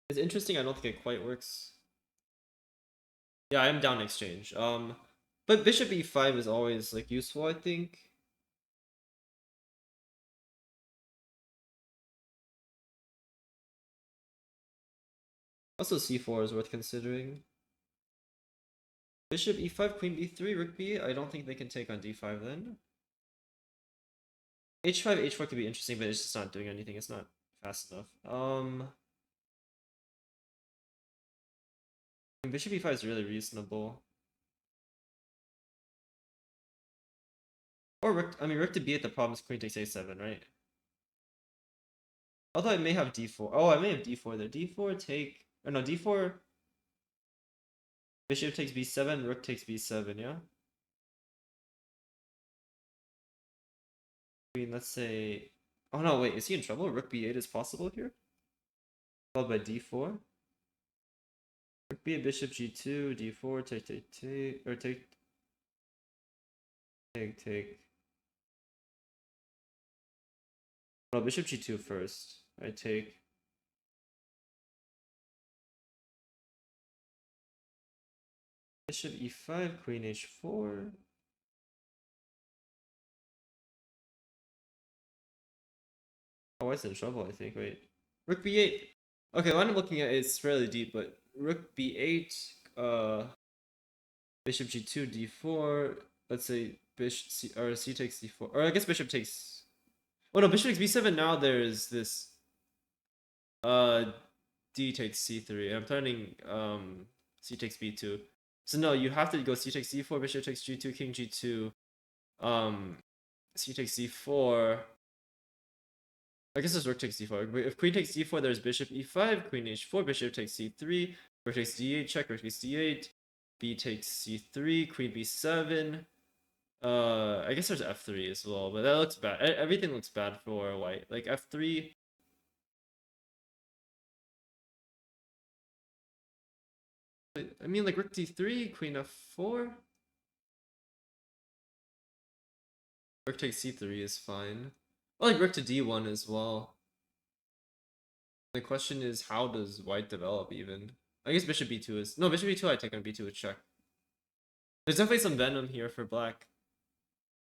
It's interesting, I don't think it quite works. Yeah, I'm down exchange. But bishop e5 is always like useful, I think. Also c4 is worth considering. Bishop e5, queen b3, rook b8. I don't think they can take on d5 then. h5, h4 could be interesting, but it's just not doing anything. It's not fast enough. Bishop e5 is really reasonable. Or rook, I mean, rook to b8, the problem is queen takes a7, right? Although I may have d4. Oh, I may have d4 there. d4 take, or no, d4. Bishop takes b7, rook takes b7, yeah? Queen, let's say, oh no, wait, is he in trouble? Rook b8 is possible here? Followed by d4. Rook b8, bishop g2, d4, take, take, take, or take, take, take. No, bishop g2 first. I take. Bishop e5, queen h4. Oh, it's in trouble, I think. Wait. Rook b8. Okay, what I'm looking at is fairly deep, but rook b8, bishop g2, d4. Let's say bishop c, or c takes d4. Or I guess bishop takes. Oh no, bishop takes b7. Now there's this d takes c3. I'm turning c takes b2. So no, you have to go c takes c4, bishop takes g2, king g2, c takes c4. I guess it's rook takes d4. If queen takes d4, there's bishop e5, queen h4, bishop takes c3, rook takes d8, check, rook takes d8, b takes c3, queen b7. I guess there's f3 as well, but that looks bad. Everything looks bad for white. Like f3. I mean, like rook d3, queen f4. Rook takes c3 is fine. I like rook to d1 as well. The question is, how does white develop even? I guess bishop b2 is... No, bishop b2 I take on b2 with check. There's definitely some venom here for black.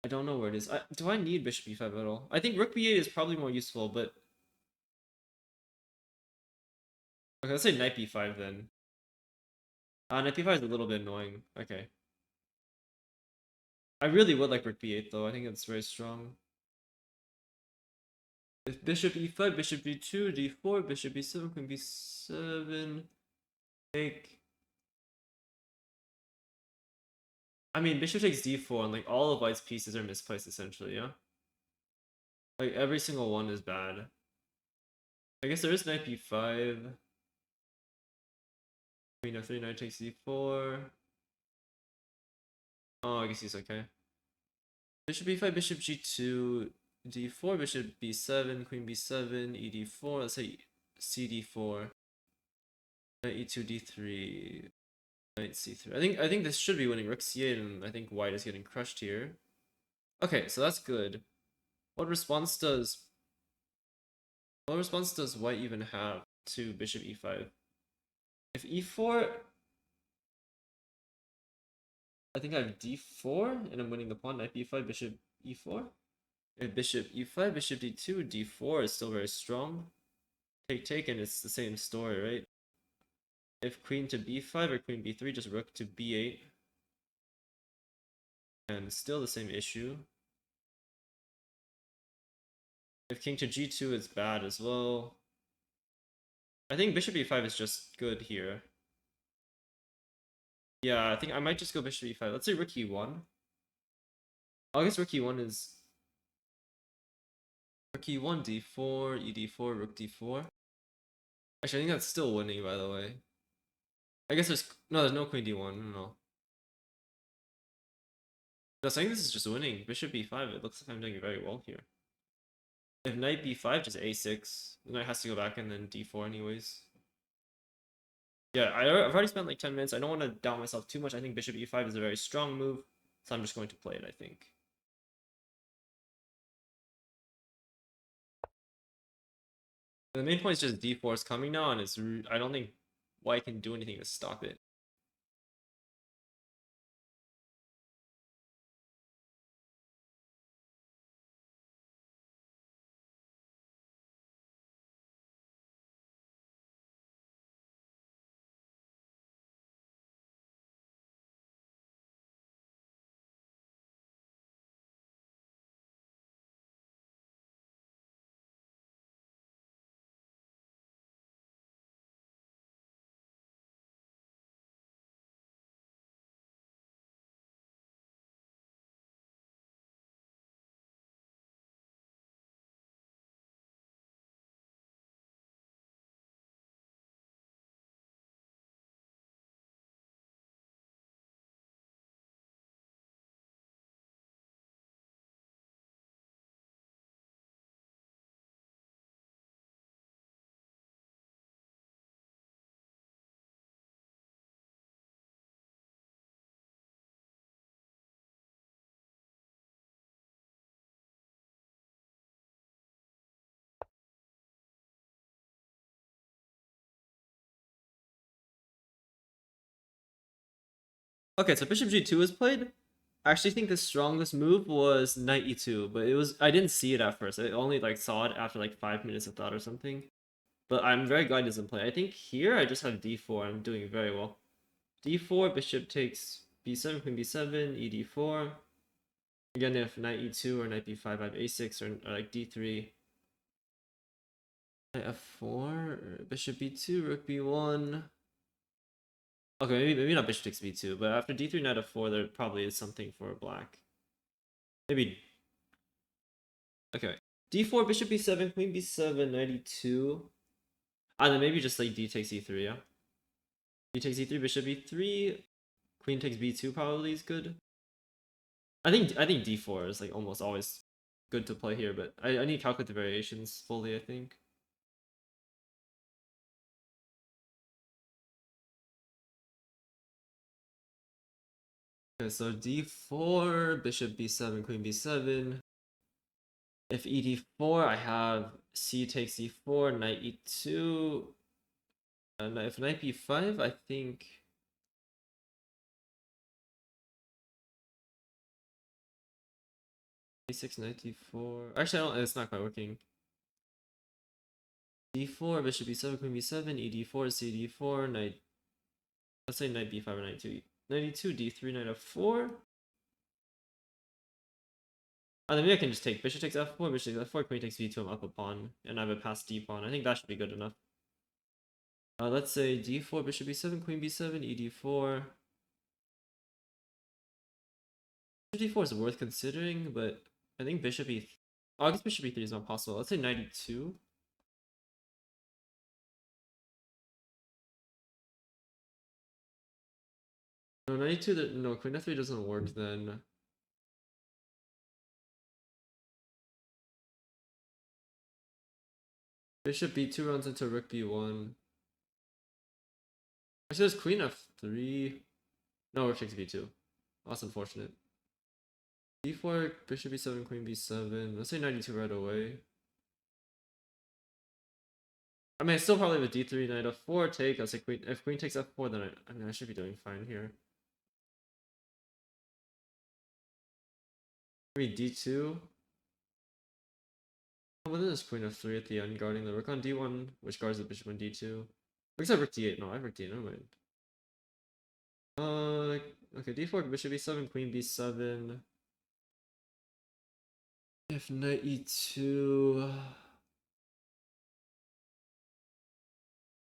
I don't know where it is. Do I need bishop e5 at all? I think rook b8 is probably more useful, but... Okay, let's say knight b5 then. Knight b5 is a little bit annoying. Okay. I really would like rook b8 though. I think it's very strong. If bishop e5, bishop b2, d4, bishop b7, queen b7... Take... I mean, bishop takes d4 and like all of white's pieces are misplaced essentially, yeah? Like every single one is bad. I guess there is knight b5. Queen f3, knight takes d4. Oh, I guess he's okay. Bishop b5, bishop g2, d4, bishop b7, queen b7, ed4. Let's say cd4. Knight e2, d3, knight c3. I think this should be winning rook c8, and I think white is getting crushed here. Okay, so that's good. What response does white even have to bishop e5? If e4, I think I have d4 and I'm winning the pawn. Knight b5, bishop e4. If bishop e5, bishop d2, d4 is still very strong. Take, and it's the same story, right? If queen to b5 or queen b3, just rook to b8. And still the same issue. If king to g2 is bad as well. I think bishop e5 is just good here. Yeah, I think I might just go bishop e5. Let's say rook e1. I guess rook e1 is... Rook e1, d4, ed4, rook d4. Actually, I think that's still winning, by the way. I guess there's no queen d1. No. No, saying this is just winning. Bishop b5. It looks like I'm doing very well here. If knight b5, just a6. The knight has to go back and then d4 anyways. Yeah, I've already spent like 10 minutes. I don't want to down myself too much. I think bishop e5 is a very strong move, so I'm just going to play it, I think. The main point is just d4 is coming now, and I don't think white can do anything to stop it. Okay, so bishop g2 is played. I actually think the strongest move was knight e2, but I didn't see it at first. I only like saw it after like 5 minutes of thought or something. But I'm very glad it doesn't play. I think here I just have d4. I'm doing very well. d4, bishop takes b7, queen b7, ed4. Again, if knight e2 or knight b5, I have a6 or like d3. Knight f4, bishop b2, rook b1. Okay, maybe not bishop takes b2, but after d3, knight f4, there probably is something for black. Maybe. Okay. d4, bishop b7, queen b7, knight e2. And then maybe just like d takes e3, yeah? D takes e3, bishop e3, queen takes b2 probably is good. I think d4 is like almost always good to play here, but I need to calculate the variations fully, I think. Okay, so d4, bishop b7, queen b7. If ed4, I have c takes e4, knight e2. And if knight b5, I think a6, knight d4. Actually, I don't. It's not quite working. d4, bishop b7, queen b7, ed4, c d4, knight. Let's say knight b5 or knight 2. Knight e2, d3, knight f4. Oh, then maybe I can just take bishop takes f4, bishop takes f4, queen takes b2, I'm up a pawn, and I have a passed d pawn. I think that should be good enough. Let's say d4, bishop b7, queen b7, ed4. d4 is worth considering, but I think bishop e. Oh, I guess bishop e3 is not possible. Let's say knight e2. No, knight e2. No, queen f3 doesn't work then. Bishop b2 runs into rook b1. Actually, there's queen f3. No, rook takes b2. That's unfortunate. d4, bishop b7, queen b7. Let's say knight e2 right away. I mean, I still probably have a d3, knight f4 take. I say queen. If queen takes f4, then I mean, I should be doing fine here. Maybe d2. Oh, well, then there's queen f3 at the end, guarding the rook on d1, which guards the bishop on d2. Looks like rook d8. No, I have rook d8. Never mind. Okay, d4, bishop e7, queen b7. If knight e2,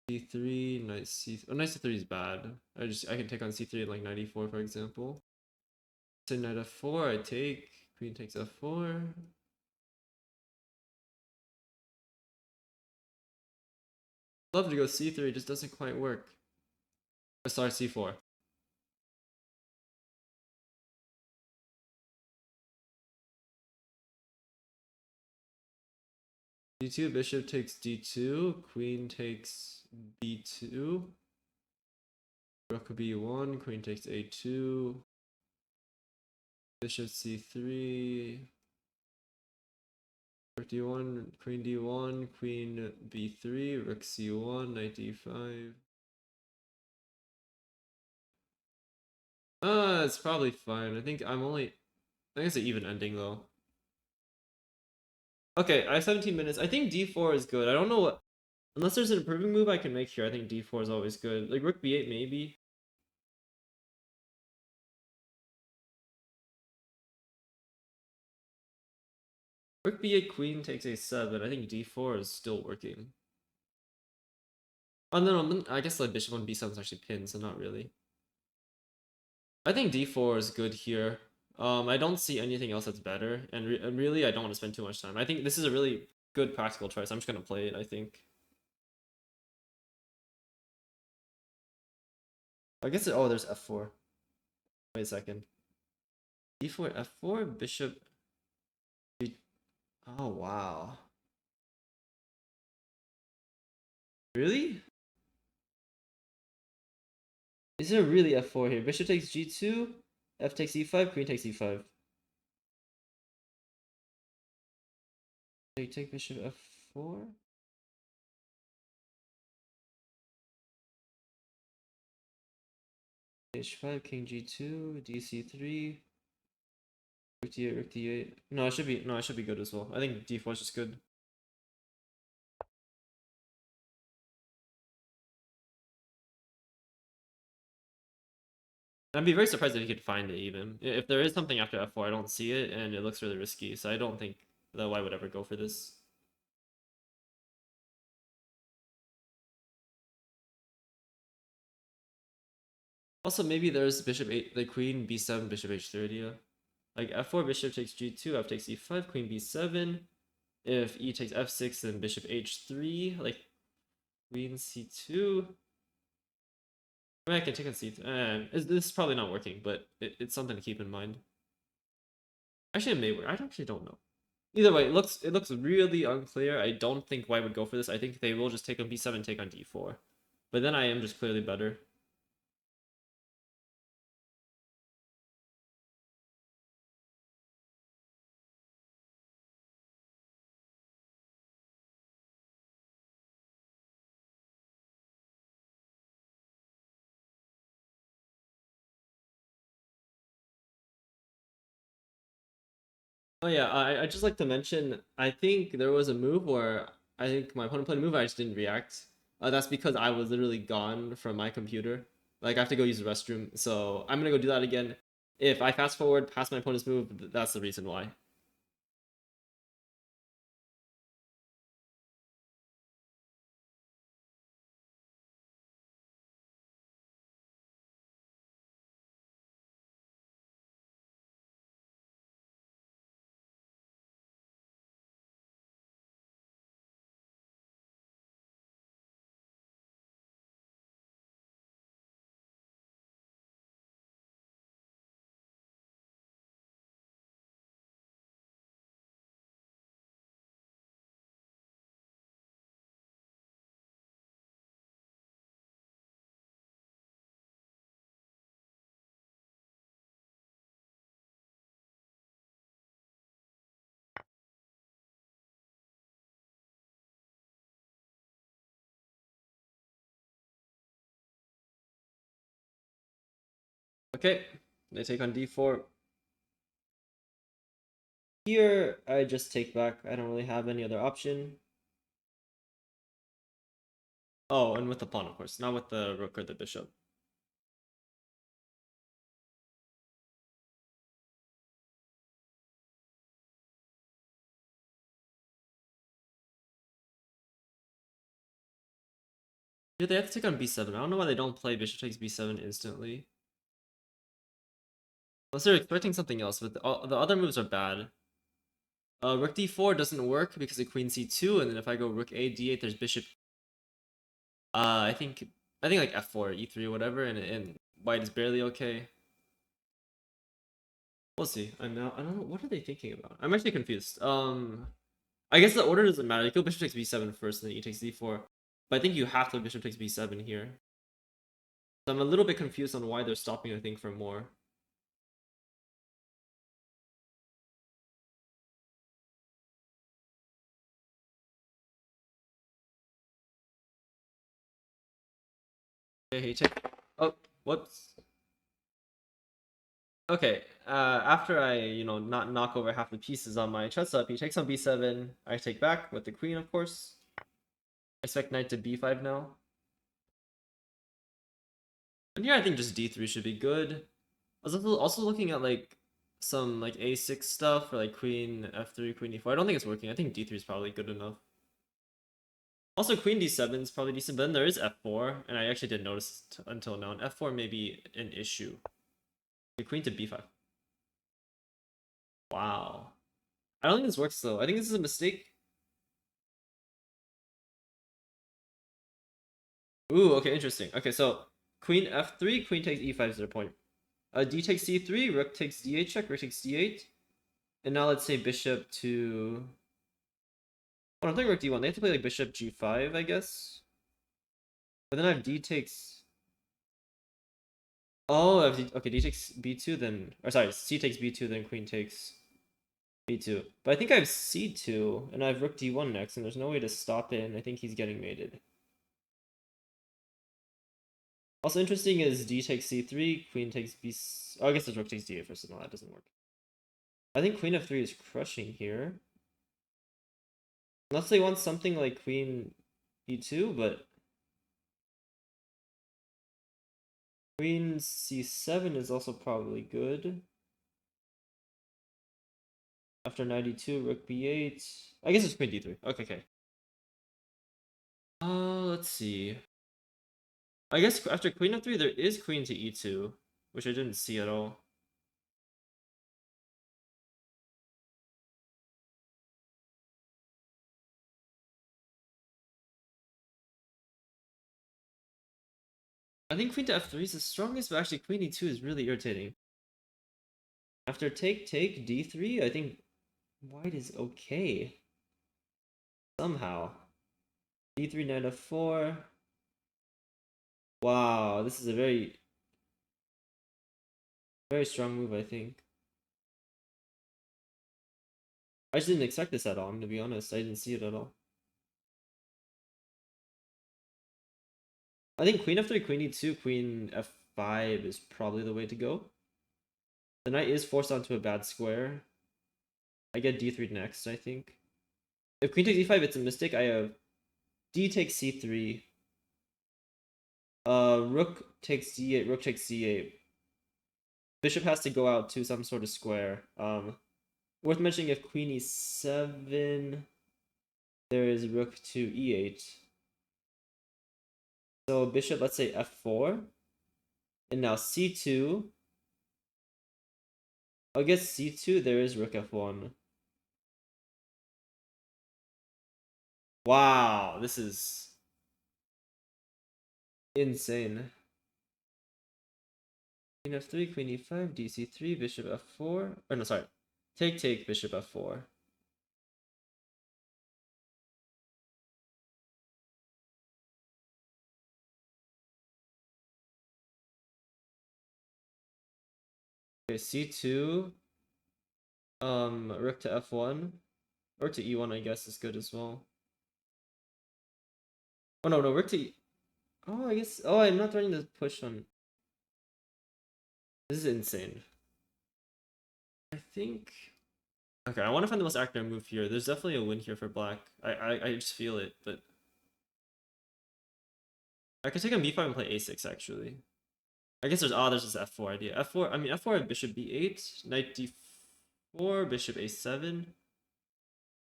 d3, knight c. Oh, knight c3 is bad. I can take on c3 like knight e4, for example. Say knight f4, I take. Queen takes f4. Love to go c3, it just doesn't quite work. Oh, sorry, c4. d2, bishop takes d2, queen takes b2, rook b1, queen takes a2, bishop c3, rook d1, queen b3, rook c1, knight d5. It's probably fine. I think it's an even ending though. Okay, I have 17 minutes. I think d4 is good. I don't know what, unless there's an improving move I can make here. I think d4 is always good. Like rook b8 maybe. Rook b8, queen takes a7. I think d4 is still working. Oh no, I guess the bishop on b7 is actually pinned, so not really. I think d4 is good here. I don't see anything else that's better, and really I don't want to spend too much time. I think this is a really good practical choice. I'm just gonna play it, I think. I guess oh, there's f4. Wait a second. d4, f4, bishop. Oh wow. Really? Is there really f4 here? Bishop takes g2, f takes e5, queen takes e5. You take bishop f4? h5, king g2, dc3, rook d8, rook d8. No, it should be good as well. I think d4 is just good. I'd be very surprised if he could find it even. If there is something after f4, I don't see it, and it looks really risky, so I don't think that White would ever go for this. Also, maybe there's bishop 8, the queen b7, bishop h3 idea. Like f4, bishop takes g2, f takes e5, queen b7. If e takes f6, then bishop h3, like queen c2. I mean, I can take on c3. This is probably not working, but it's something to keep in mind. Actually, it may work. I actually don't know. Either way, it looks really unclear. I don't think White would go for this. I think they will just take on b7, take on d4. But then I am just clearly better. Oh yeah, I just like to mention, I think there was a move where I think my opponent played a move, I just didn't react. That's because I was literally gone from my computer. Like I have to go use the restroom, so I'm gonna go do that again. If I fast forward past my opponent's move, that's the reason why. Okay, they take on d4. Here, I just take back. I don't really have any other option. Oh, and with the pawn, of course, not with the rook or the bishop. Yeah, they have to take on b7. I don't know why they don't play bishop takes b7 instantly. Unless they're expecting something else, but the other moves are bad. Rook d4 doesn't work because of queen c2, and then if I go rook a d8, there's bishop I think like f4, e3, whatever, and white is barely okay. We'll see. I don't know, what are they thinking about? I'm actually confused. I guess the order doesn't matter. You go bishop takes b7 first, and then e takes d4. But I think you have to bishop takes b7 here. So I'm a little bit confused on why they're stopping, I think, for more. Okay, he check. Oh, whoops. Okay, after I, not knock over half the pieces on my chess up, he takes on b7. I take back with the queen, of course. I expect knight to b5 now. And here I think just d3 should be good. I was also looking at like some like a6 stuff or like queen f3, queen e4. I don't think it's working. I think d3 is probably good enough. Also, queen d7 is probably decent, but then there is f4, and I actually didn't notice until now. And f4 may be an issue. The queen to b5. Wow. I don't think this works though. I think this is a mistake. Ooh, okay, interesting. Okay, so queen f3, queen takes e5 is their point. D takes c3, rook takes d8 check, rook takes d8. And now let's say bishop to... Oh, I'm thinking rook d1. They have to play like bishop g5, I guess. But then I have d takes... Oh, okay, d takes b2, then... Or sorry, c takes b2, then queen takes b2. But I think I have c2, and I have rook d1 next, and there's no way to stop it, and I think he's getting mated. Also interesting is d takes c3, queen takes b... Oh, I guess it's rook takes d8 first, no, that doesn't work. I think queen f3 is crushing here. Unless they want something like queen e2, but... Queen c7 is also probably good. After 92, rook b8. I guess it's queen d3. Okay, okay. Let's see. I guess after queen f3, there is queen to e2, which I didn't see at all. I think queen to f3 is the strongest, but actually queen e2 is really irritating. After take, d3, I think white is okay. Somehow. d3, knight f4. Wow, this is a very, very strong move, I think. I just didn't expect this at all, I'm gonna be honest. I didn't see it at all. I think queen f3, queen e2, queen f5 is probably the way to go. The knight is forced onto a bad square. I get d3 next, I think. If queen takes e5, it's a mistake. I have d takes c3. Rook takes d8, rook takes c8. Bishop has to go out to some sort of square. Worth mentioning, if queen e7, there is rook to e8. So bishop, let's say f4. And now c2. I guess c2, there is rook f1. Wow, this is insane. Queen f3, queen e5, dc3, bishop f4. Oh no, sorry. Take, bishop f4. Okay, c2. Rook to f1. Or to e1, I guess, is good as well. Oh no, rook to Oh, I guess... Oh, I'm not threatening to push on... This is insane. I think... Okay, I want to find the most accurate move here. There's definitely a win here for black. I just feel it, but... I could take a b5 and play a6, actually. I guess there's this f4 idea. f4, I mean, f4, bishop b8, knight d4, bishop a7,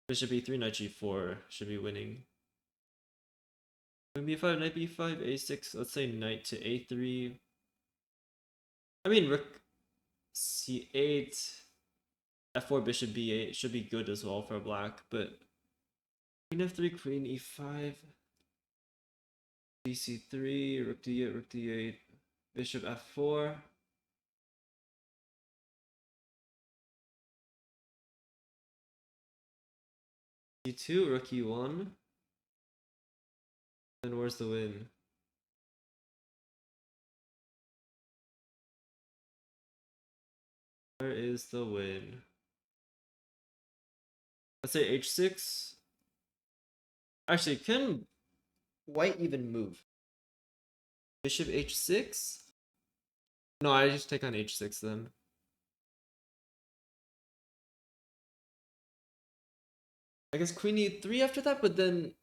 bishop e3, knight g4 should be winning. Queen b5, knight b5, a6, let's say knight to a3. I mean, rook c8, f4, bishop b8 should be good as well for black, but queen f3, queen e5. dc3, rook d8, rook d8, bishop f4. e2, rook e1. Then where's the win? Where is the win? Let's say h6. Actually, can white even move? Bishop h6? No, I just take on h6 then. I guess queen e3 after that, but then...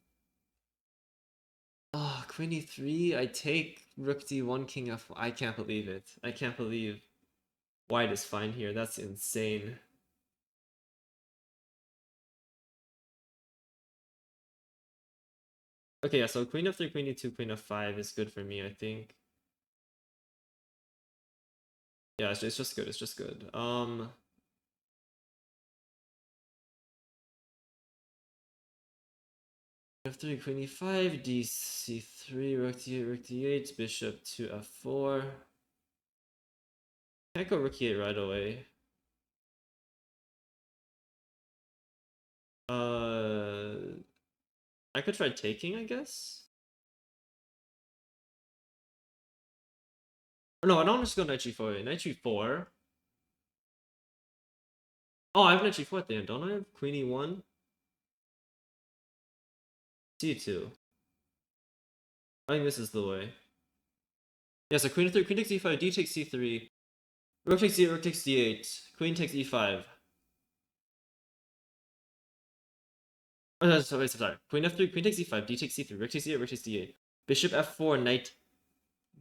Oh, queen e3, I take rook d1, king f1. I can't believe it. I can't believe white is fine here. That's insane. Okay, yeah, so queen f3, queen e2, queen f5 is good for me, I think. Yeah, it's just good. It's just good. f3, queen e5, dc3, rook d8, rook d8, bishop to f4. Can't go rook e8 right away. I could try taking, I guess. Or no, I don't just go knight g4. Knight g4. Oh, I have knight g4 at the end, don't I? Have queen e1, c2. I think this is the way. Yeah, so queen e3, queen takes e5, d takes c3, rook takes d8, rook takes d8, queen takes e5. Oh, sorry. Queen f3, queen takes e5, d takes c3, rook takes d8, rook takes d8. Bishop f4, knight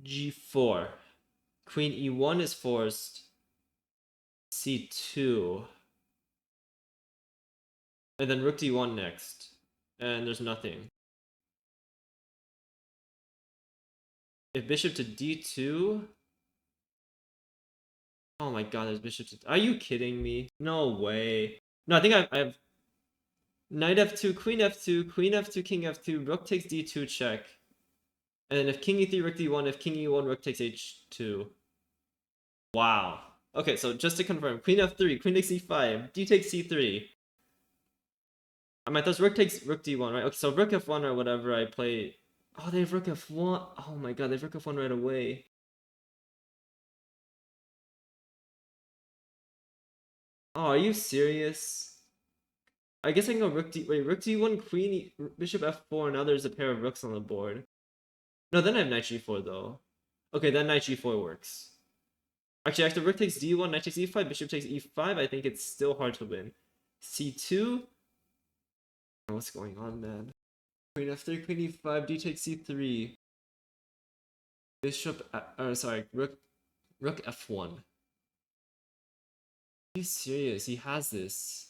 g4. Queen e1 is forced. c2. And then rook d1 next. And there's nothing. If bishop to d2... Oh my god, there's bishop to... Are you kidding me? No way. No, I think I have... Knight f2, queen f2, queen f2, king f2, rook takes d2 check. And then if king e3, rook d1, if king e1, rook takes h2. Wow. Okay, so just to confirm, queen f3, queen takes e5, d takes c3. I mean, those rook takes rook d1, right? Okay, so rook f1 or whatever I play... Oh, they have rook f1. Oh my god, they have rook f1 right away. Oh, are you serious? I guess I can go rook d... Wait, rook d1, queen, bishop f4, now there's a pair of rooks on the board. No, then I have knight g4, though. Okay, then knight g4 works. Actually, after rook takes d1, knight takes e5, bishop takes e5, I think it's still hard to win. c2? What's going on, man? Queen f3, queen e5, d takes c3. Bishop... sorry, rook f1. Are you serious? He has this.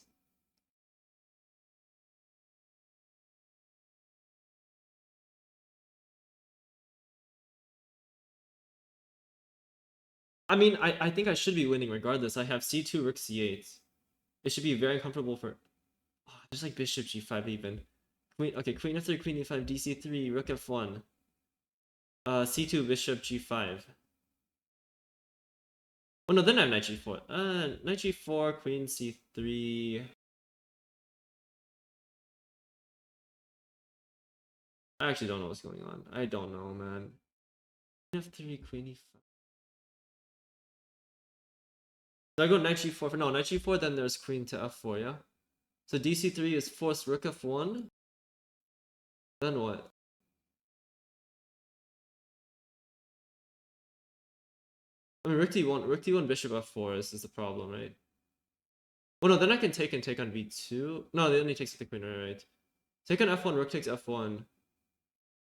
I mean, I think I should be winning regardless. I have c2, rook c8. It should be very uncomfortable for... Oh, there's like bishop g5 even. Queen, okay, queen f3, queen e5, dc3, rook f1. c2, bishop g5. Oh no, then I have knight g4. Knight g4, queen c3. I actually don't know what's going on. I don't know, man. Queen f3, queen e5. So I go knight g4 for... No, knight g4, then there's queen to f4, yeah? So dc3 is forced rook f1. Then what? I mean, rook d1, bishop f4 is the problem, right? Oh no, then I can take and take on b2. No, they only takes the queen, right? Take on f1, rook takes f1,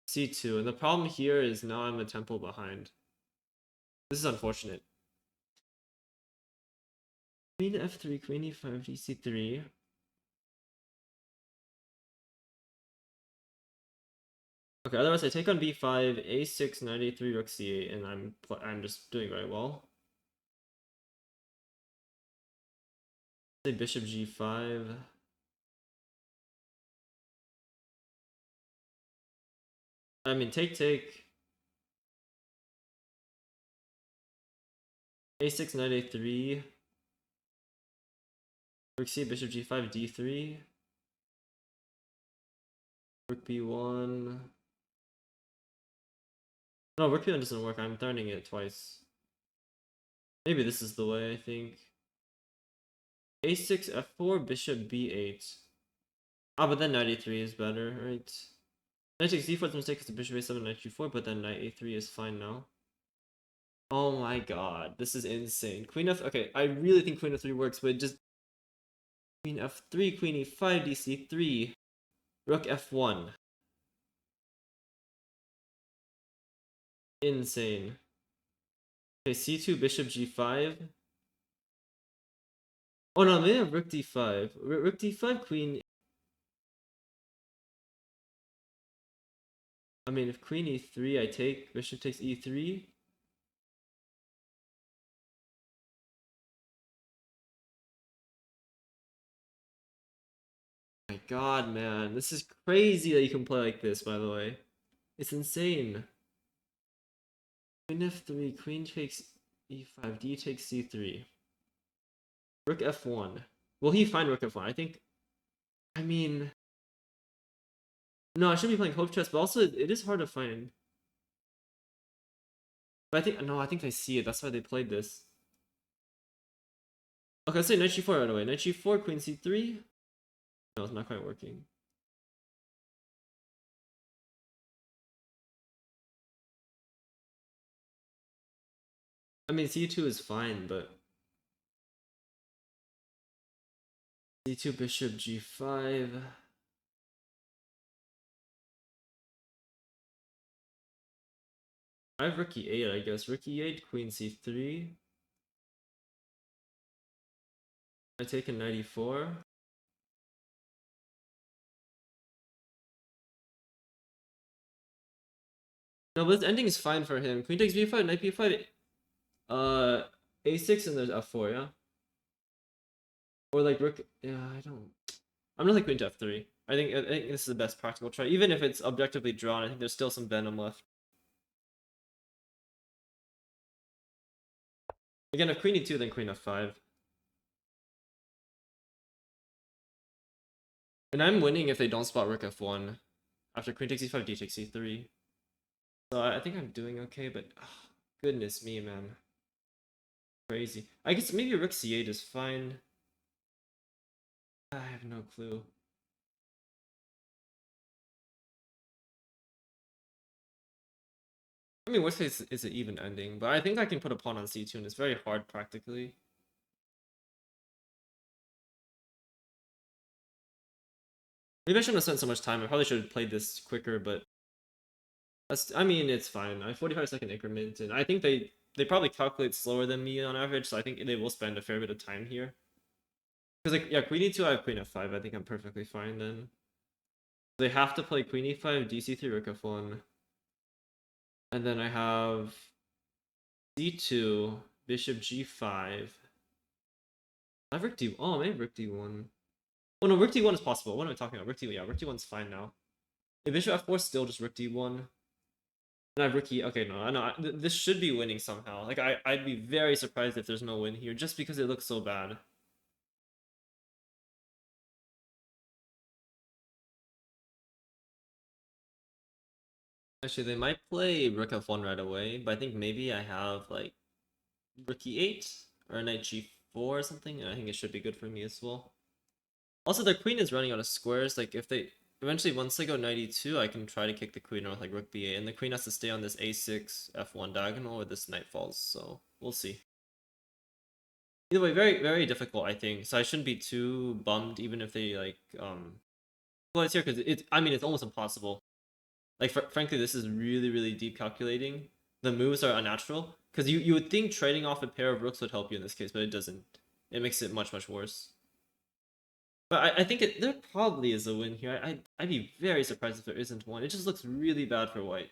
c2. And the problem here is now I'm a tempo behind. This is unfortunate. Queen f3, queen e5, dc3. Okay, otherwise I take on b5, a6, knight a3, rook c8, and I'm just doing very well. Say bishop g5. I mean, take. A6, knight A3. Rook C, bishop G5, D3. Rook B1. No, rook B1 doesn't work. I'm turning it twice. Maybe this is the way, I think. A6, F4, bishop B8. Ah, but then knight A3 is better, right? Knight takes D4 is a mistake because the bishop A7, knight G4, but then knight A3 is fine now. Oh my god, this is insane. Queen F. Okay, I really think Queen F3 works, but just Queen F3, Queen E5, DC3, Rook F1. Insane. Okay, C2, Bishop G5. Oh no, maybe I have Rook D5. Rook D5, Queen. I mean, if Queen E3, I take. Bishop takes E3. My god, man. This is crazy that you can play like this, by the way. It's insane. Queen F3, Queen takes E5, D takes C3. Rook F1. Will he find Rook F1? I think. I mean. No, I should be playing Hope Chess, but also it is hard to find. But I think. No, I think I see it. That's why they played this. Okay, let's say Knight G4 right away. Knight G4, Queen C3. No, it's not quite working. I mean, C2 is fine, but C2 bishop G5. I have Rook E8, I guess. Rook E8, Queen C3. I take a knight E4. No, but this ending is fine for him. Queen takes B5, knight B5. A6 and there's F4, yeah? Or like Rook. Yeah, I don't. I'm gonna like Queen to F3. I think this is the best practical try. Even if it's objectively drawn, I think there's still some venom left. Again, if Queen E2, then Queen F5. And I'm winning if they don't spot Rook F1. After Queen takes E5, D takes E3. So I think I'm doing okay, but goodness me, man. Crazy. I guess maybe Rook C8 is fine. I have no clue. I mean, worst case is an even ending, but I think I can put a pawn on C2 and it's very hard practically. Maybe I shouldn't have spent so much time. I probably should have played this quicker, but I mean, it's fine. I have 45-second increment, and I think they probably calculate slower than me on average, so I think they will spend a fair bit of time here. Because like, yeah, Queen E2, I have Queen F5. I think I'm perfectly fine then. They have to play Queen E5, DC3, Rook F1. And then I have C2, Bishop G5. I have Rook D. Oh, maybe Rook D1. Oh no, Rook D1 is possible. What am I talking about? Rook D1, yeah, Rook D1's fine now. If Bishop F4 still just Rook D1. And I have Rook E. Okay, no, this should be winning somehow. Like I'd be very surprised if there's no win here, just because it looks so bad. Actually, they might play Rook F1 right away, but I think maybe I have like Rook E8 or Knight G4 or something, and I think it should be good for me as well. Also, their queen is running out of squares. Like, if they eventually, once they go knight e2, I can try to kick the queen out with like rook b8, and the queen has to stay on this a6 f1 diagonal or this knight falls. So we'll see. Either way, very very difficult, I think. So I shouldn't be too bummed, even if they like well, it's here because it's. I mean, it's almost impossible. Like, frankly, this is really really deep calculating. The moves are unnatural because you would think trading off a pair of rooks would help you in this case, but it doesn't. It makes it much worse. But I think there probably is a win here. I'd be very surprised if there isn't one. It just looks really bad for white.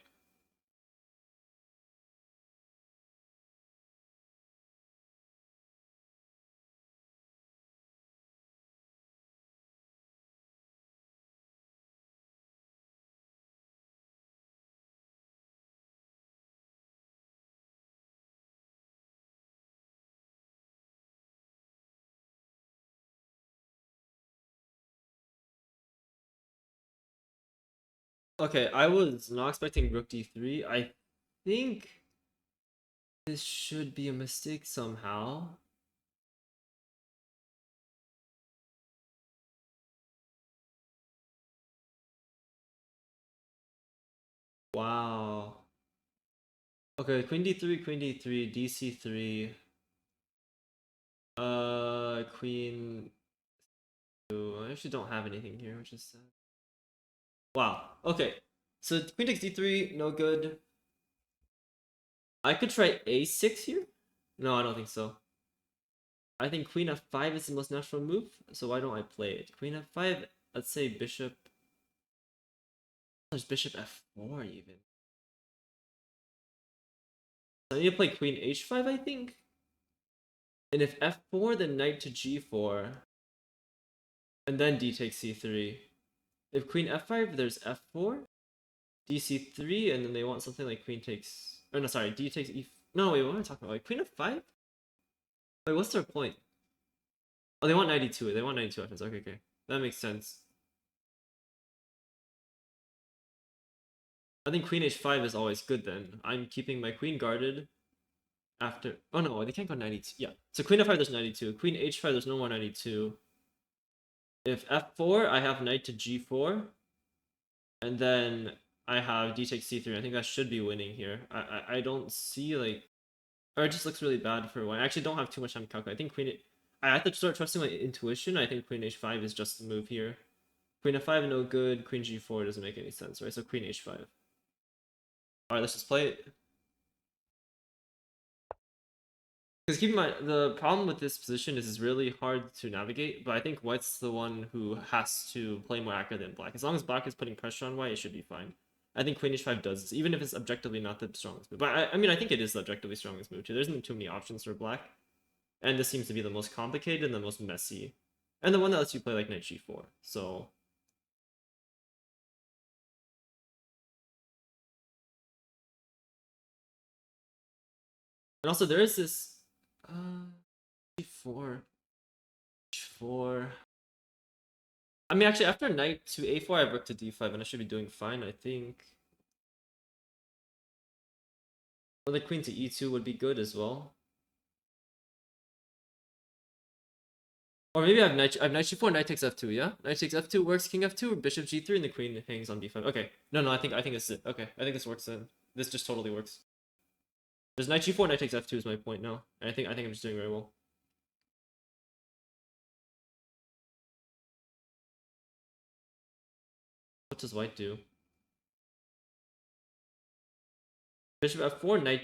Okay, I was not expecting rook d3. I think this should be a mistake somehow. Wow. Okay, queen d3, queen d3, dc3. Queen. Ooh, I actually don't have anything here, which is sad. Wow. Okay. So queen takes d3, no good. I could try a6 here. No, I don't think so. I think queen f5 is the most natural move, so why don't I play it? Queen f5, let's say bishop. There's bishop f4 even. So I need to play queen h5, I think. And if f4, then knight to g4. And then d takes c3. If queen f5, there's f4, dc3, and then they want something like queen takes... Oh, no, sorry, d takes e... No, wait, what am I talking about? Like, queen f5? Wait, what's their point? Oh, they want 92. They want 92 offense. Okay, okay. That makes sense. I think queen h5 is always good then. I'm keeping my queen guarded after... Oh no, they can't go 92. Yeah. So queen f5, there's 92. Queen h5, there's no more 92. If f4, I have knight to g4. And then I have d takes c3. I think I should be winning here. I don't see like... Or it just looks really bad for one. I actually don't have too much time to calculate. I think queen... I have to start trusting my intuition. I think queen h5 is just the move here. Queen f5, no good. Queen g4 doesn't make any sense, right? So queen h5. Alright, let's just play it. Because keep in mind, the problem with this position is it's really hard to navigate, but I think white's the one who has to play more accurate than black. As long as black is putting pressure on white, it should be fine. I think queen h5 does this, even if it's objectively not the strongest move. But I mean, I think it is the objectively strongest move too. There isn't too many options for black. And this seems to be the most complicated and the most messy. And the one that lets you play like knight g4. So... And also there is this... g4... h4... I mean, actually, after knight to a4, I have rook to d5, and I should be doing fine, I think. Or the queen to e2 would be good as well. Or maybe I have knight g4, knight takes f2, yeah? Knight takes f2 works, king f2, bishop g3, and the queen hangs on b5. Okay. No, I think this is it. Okay, I think this works then. This just totally works. There's knight g4, knight takes f2 is my point now. And I think I'm just doing very well. What does white do? Bishop f4, knight...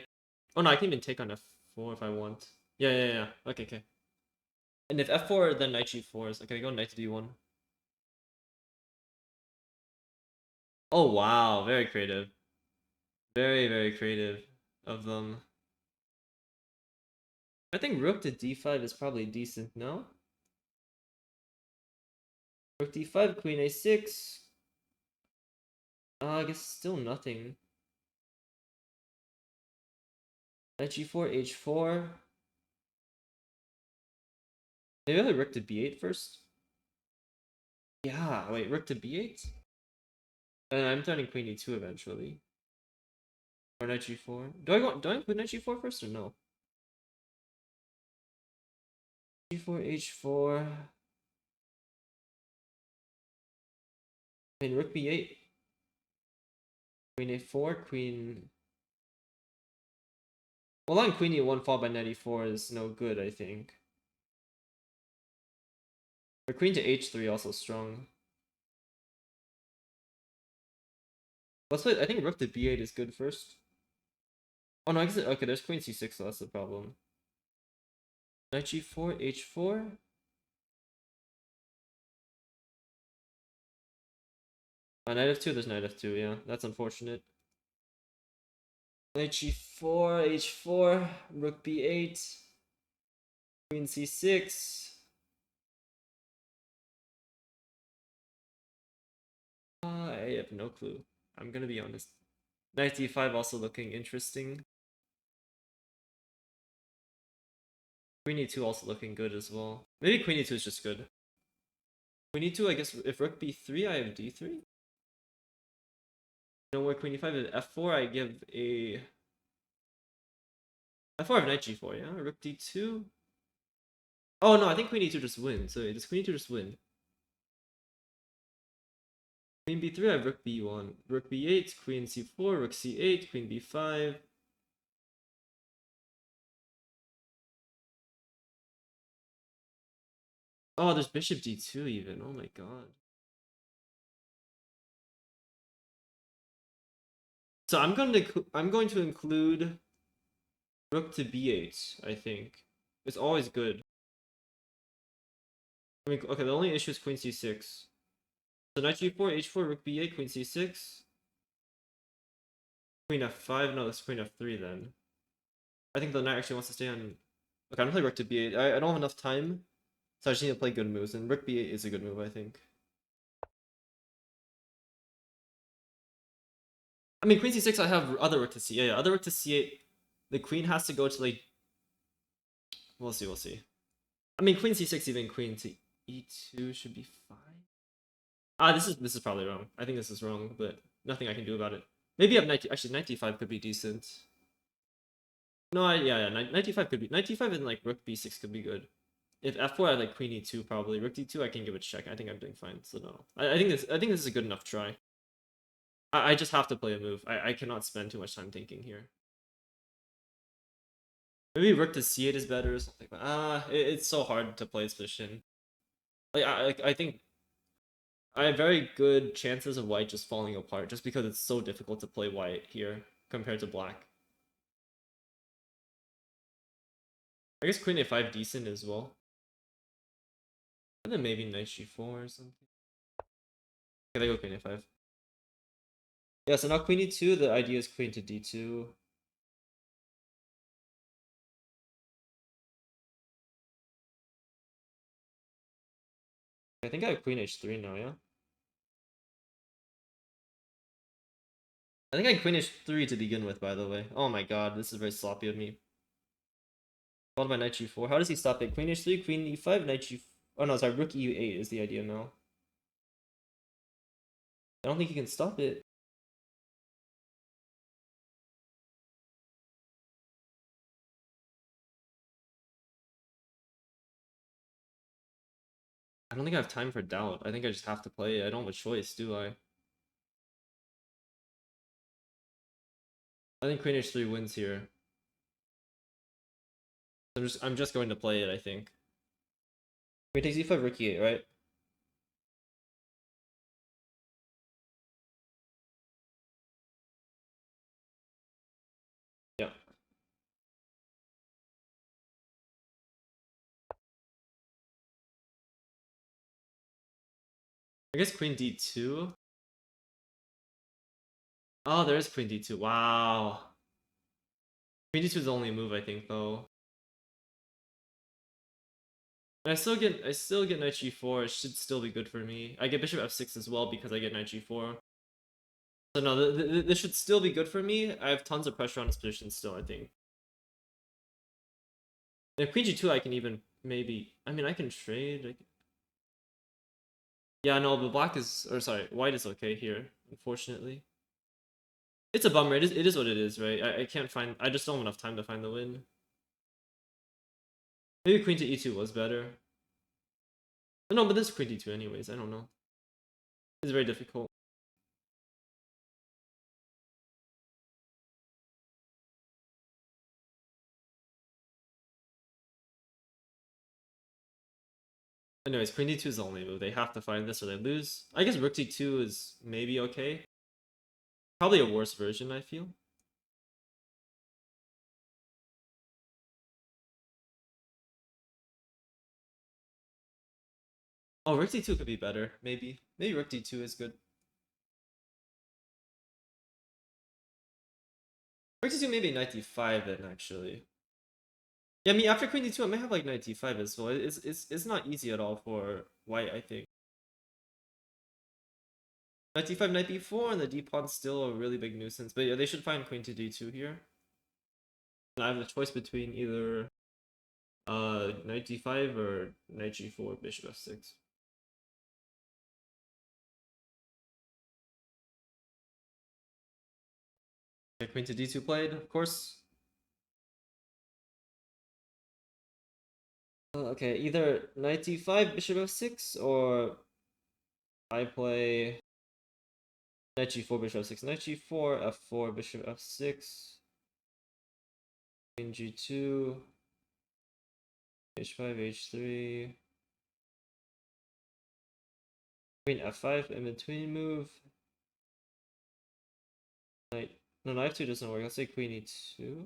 Oh no, I can even take on f4 if I want. Yeah. Okay. And if f4, then knight g4 is... Okay, go knight to d1. Oh wow, very creative. Very creative of them. I think rook to d5 is probably decent, no? Rook d5, queen a6. I guess still nothing. Knight g4, h4. Maybe I have rook to b8 first? Yeah, wait, rook to b8? I'm turning queen e2 eventually. Or knight g4. Do I include knight g4 first or no? g4, h4. I mean, rook b8. Queen a4, queen... Well, on queen e1 followed by knight e4 is no good, I think. But queen to h3 also strong. Let's play. I think rook to b8 is good first. Oh no, I guess okay. There's queen c6, so that's the problem. Knight g4, h4. Knight f2. There's knight f2. Yeah, that's unfortunate. Knight g4, h4, rook b8, queen c6. I have no clue. I'm gonna be honest. Knight d5 also looking interesting. Queen e2 also looking good as well. Maybe queen e2 is just good. Queen e2, I guess if rook b3, I have d3. know where queen e5 is f4, I give a f4 of knight g4, yeah? Rook d2. Oh no, I think queen e2 just wins. So does queen e2 just win? Queen b3, I have rook b1. Rook b8, queen c4, rook c8, queen b5. Oh, there's bishop d2 even. Oh my god. So I'm going to include rook to b8, I think. It's always good. I mean, okay, the only issue is queen c6. So knight g4, h4, rook b8, queen c6. Queen f5, no, it's queen f3 then. I think the knight actually wants to stay on... Okay, I'm gonna play rook to b8. I don't have enough time, so I just need to play good moves, and rook b8 is a good move, I think. I mean, queen c6, I have other rook to c8. Yeah, other rook to c8. The queen has to go to, like... We'll see, we'll see. I mean, queen c6, even queen to e2 should be fine. Ah, this is probably wrong. I think this is wrong, but nothing I can do about it. Maybe up knight... Actually, knight d5 could be decent. No, yeah, knight d5 could be... Knight d5 and, like, rook b6 could be good. If f4, I like queen e2 probably. Rook d2, I can give it a check. I think I'm doing fine. So no, I think this is a good enough try. I just have to play a move. I cannot spend too much time thinking here. Maybe rook to c8 is better or something. It's so hard to play this position. Like I think I have very good chances of white just falling apart just because it's so difficult to play white here compared to black. I guess queen a5 decent as well. And then maybe knight g4 or something. Okay, they go queen a5. Yeah, so now queen e2, the idea is queen to d2. I think I have queen h3 now, yeah? I think I queen h3 to begin with, by the way. Oh my god, this is very sloppy of me. Followed by knight g4. How does he stop it? Queen h3, queen e5, knight g4. Oh no, sorry, rook e8 is the idea now. I don't think he can stop it. I don't think I have time for doubt. I think I just have to play it. I don't have a choice, do I? I think queen h3 wins here. I'm just going to play it, I think. Queen takes e5, rook e8, right? Yeah. I guess queen d2. Oh, there is queen d2. Wow. Queen d2 is the only move, I think, though. And I still get knight g4. It should still be good for me. I get bishop f6 as well because I get knight g4. So no, this should still be good for me. I have tons of pressure on this position still, I think. And if queen g2, I can even maybe... I mean, I can trade. Yeah, no, but black is... Or sorry, white is okay here, unfortunately. It's a bummer. It is what it is, right? I can't find... I just don't have enough time to find the win. Maybe queen to e2 was better. No, but this is queen d2 anyways. I don't know. It's very difficult. Anyways, queen d2 is the only move. They have to find this or they lose. I guess rook d2 is maybe okay. Probably a worse version, I feel. Oh, rook d2 could be better. Maybe. Maybe rook d2 is good. Rook d2 maybe knight d5 then, actually. Yeah, I mean, after queen d2, I may have like knight d5 as well. It's not easy at all for white, I think. Knight d5, knight b4, and the d pawn's still a really big nuisance. But yeah, they should find queen to d2 here. And I have the choice between either knight d5 or knight g4, bishop f6. Okay, queen to d2 played, of course. Okay, either knight d5, bishop f6, or I play knight g4, bishop f6, knight g4, f4, bishop f6, queen g2, h5, h3, queen f5, in between move. Knight, no, knight f2 doesn't work. I'll say queen e2.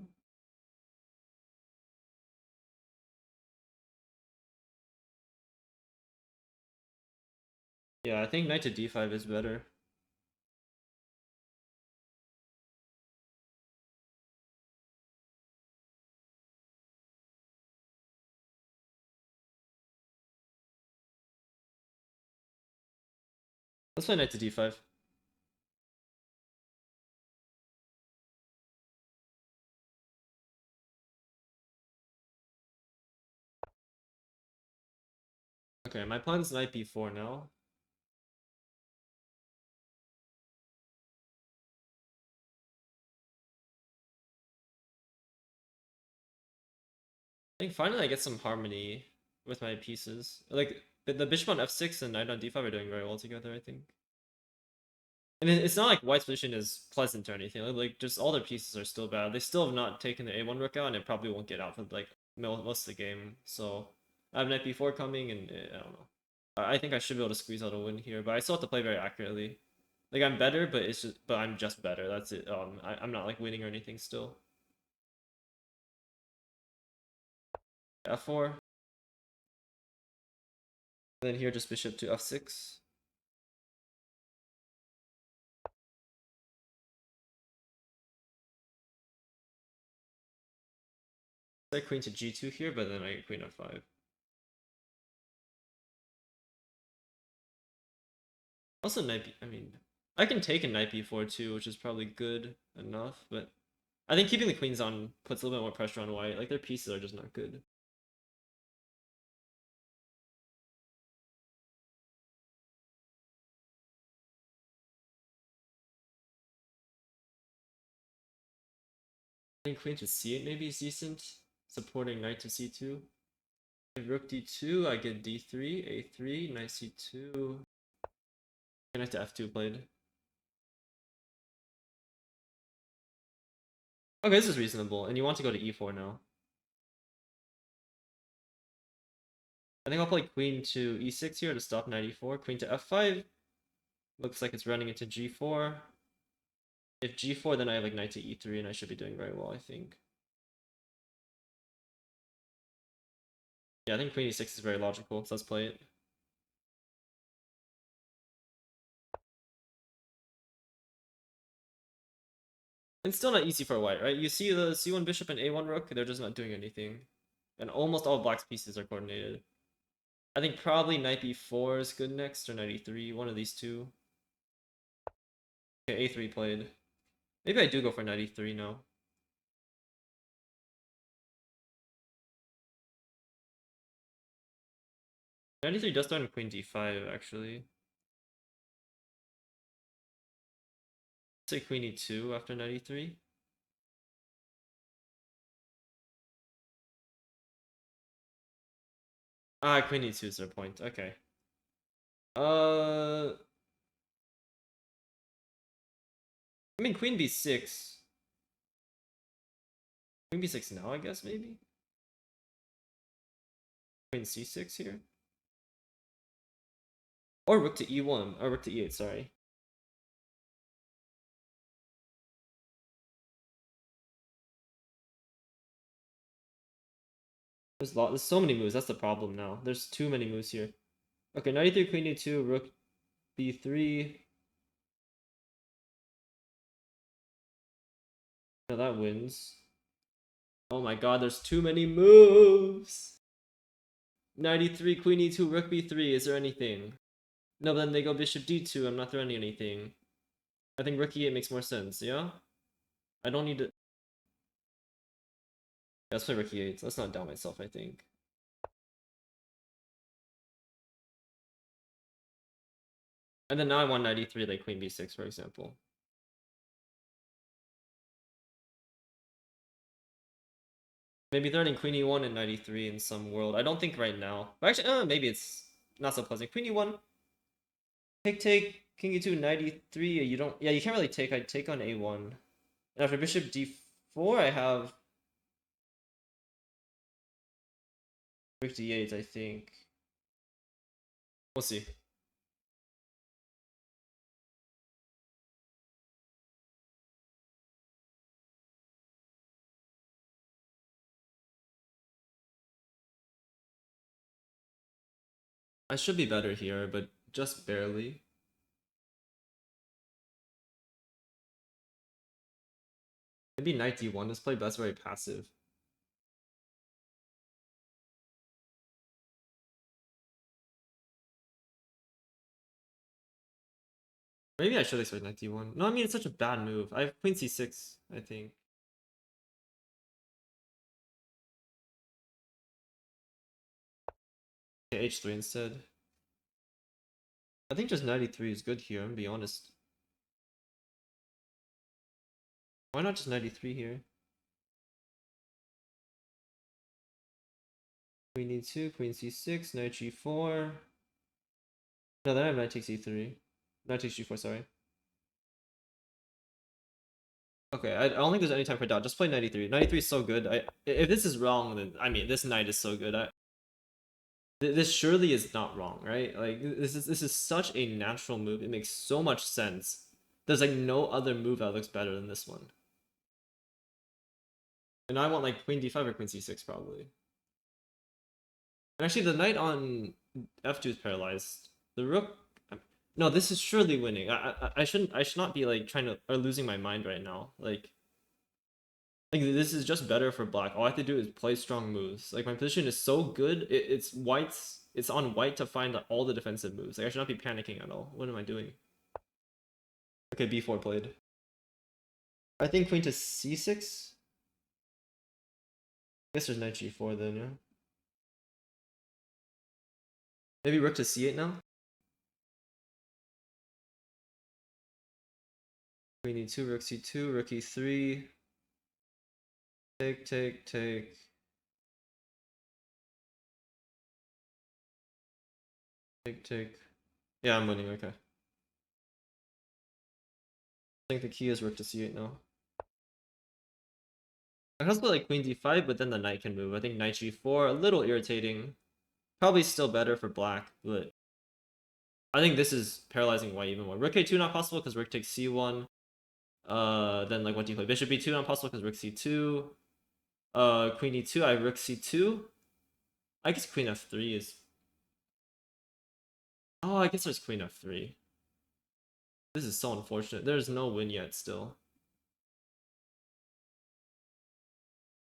Yeah, I think knight to d5 is better. Let's play knight to d5. Okay, my plan's knight b4 now. I think finally I get some harmony with my pieces. Like, the bishop on f6 and knight on d5 are doing very well together, I think. And it's not like white's position is pleasant or anything. Like, just all their pieces are still bad. They still have not taken the a1 rook out, and it probably won't get out for, like, most of the game. So, I have knight b4 coming, and I don't know. I think I should be able to squeeze out a win here, but I still have to play very accurately. Like, I'm better, but I'm just better. That's it. I'm not, like, winning or anything still. f4. Then here, just bishop to f6. Like queen to g2 here, but then I get queen f5. Also knight b, I mean, I can take a knight b4 too, which is probably good enough, but I think keeping the queens on puts a little bit more pressure on white. Like, their pieces are just not good. I think queen to c8 maybe is decent, supporting knight to c2. If rook d2, I get d3, a3, knight c2. Knight to f2 played. Okay, this is reasonable, and you want to go to e4 now. I think I'll play queen to e6 here to stop knight e4. Queen to f5. Looks like it's running into g4. If g4, then I have like knight to e3, and I should be doing very well, I think. Yeah, I think queen e6 is very logical, so let's play it. It's still not easy for white, right? You see the c1 bishop and a1 rook, they're just not doing anything. And almost all black's pieces are coordinated. I think probably knight b4 is good next, or knight e3, one of these two. Okay, a3 played. Maybe I do go for knight e3 now. Knight e3 does start on queen d5, actually. Say queen e2 after knight e3. Ah, queen e2 is their point. Okay. I mean, queen b6. Queen b6 now, I guess, maybe? Queen c6 here? Or rook to e1, or rook to e8, sorry. There's so many moves, that's the problem now. There's too many moves here. Okay, knight e3, queen e2, rook b3. No, that wins. Oh my god, there's too many moves! Knight e3, queen e2, rook b3, is there anything? No, but then they go bishop d2, I'm not threatening anything. I think rook e8 makes more sense, yeah? I don't need to... Yeah, let's play rook e8, let's not down myself, I think. And then now I want knight e3, like queen b6, for example. Maybe threatening queen e1 and knight e3 in some world. I don't think right now. But actually, maybe it's not so pleasant. Queen e1, take, king e2, knight e3. You don't. Yeah, you can't really take. I take on a1. And after bishop d4, I have rook d8. I think. We'll see. I should be better here, but just barely. Maybe knight d1. This play best very passive. Maybe I should expect knight d1. No, I mean it's such a bad move. I have queen c6, I think. Okay, h3 instead. I think just knight e3 is good here, I'm gonna be honest. Why not just knight e3 here? Queen e2, queen c6, knight g4. No, then I have knight takes e3. Knight takes g4, sorry. Okay, I don't think there's any time for doubt. Just play knight e3. Knight e3 is so good. If this is wrong, then I mean this knight is so good. This surely is not wrong, right? Like this is such a natural move. It makes so much sense. There's like no other move that looks better than this one. And I want like queen d5 or queen c6 probably. And actually, the knight on f2 is paralyzed. The rook. No, this is surely winning. I shouldn't. I should not be like trying to or losing my mind right now. Like this is just better for black. All I have to do is play strong moves. Like my position is so good. It's white's. It's on white to find all the defensive moves. Like I should not be panicking at all. What am I doing? Okay, b4 played. I think queen to c6. I guess there's knight g4 then, yeah. Maybe rook to c8 now. Queen e2, rook c2, rook e3. Take. Take. Yeah, I'm winning, okay. I think the key is rook to c8 now. I can also play like queen d5, but then the knight can move. I think knight g4, a little irritating. Probably still better for black, but I think this is paralyzing white even more. Rook a2 not possible because rook takes c1. Then like what do you play? Bishop e2 not possible because rook c2. Queen e2, I have rook c2. I guess queen f3 is... Oh, I guess there's queen f3. This is so unfortunate. There's no win yet still.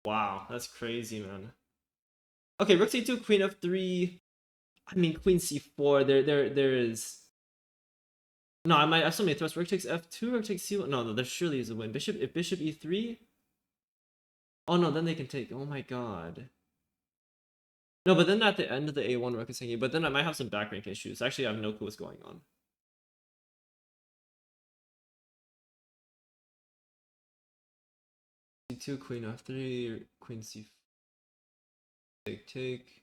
Wow, that's crazy, man. Okay, rook c2, queen f3. I mean, queen c4. There is... No, I might have so many thrusts. Rook takes f2, rook takes c1. No, there surely is a win. If bishop e3. Oh no, then they can take. Oh my god. No, but then at the end of the a1 rook is hanging. But then I might have some back rank issues. Actually, I have no clue what's going on. c2, queen f3, queen c. Take.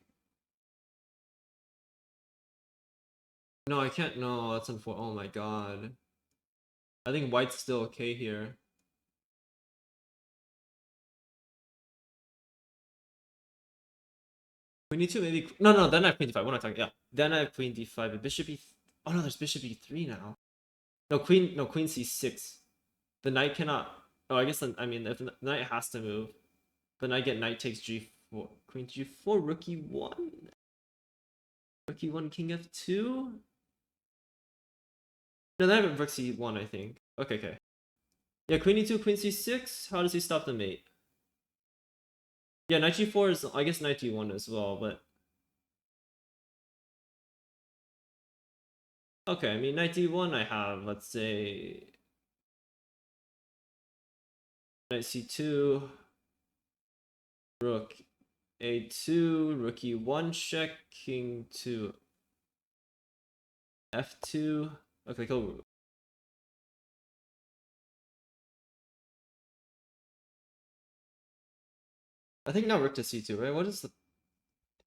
No, I can't. No, that's unfortunate. Oh my god. I think white's still okay here. Queen e2 maybe. No, then I have queen d5. What am I talking? Yeah. Then I have queen d5. But bishop e. Oh no, there's bishop e3 now. No, queen c6. The knight cannot. Oh, I guess I mean if the knight has to move, then I get knight takes g4, queen g4, rook e1, rook e1, king f2. No, then I have rook c1, I think. Okay. Yeah, queen e2, queen c6. How does he stop the mate? Yeah, knight g4 is I guess knight d1 as well, but okay. I mean knight d1. I have let's say knight c2, rook a2, rook e1 check, king to f2. Okay, cool. I think now rook to c2, right? What is the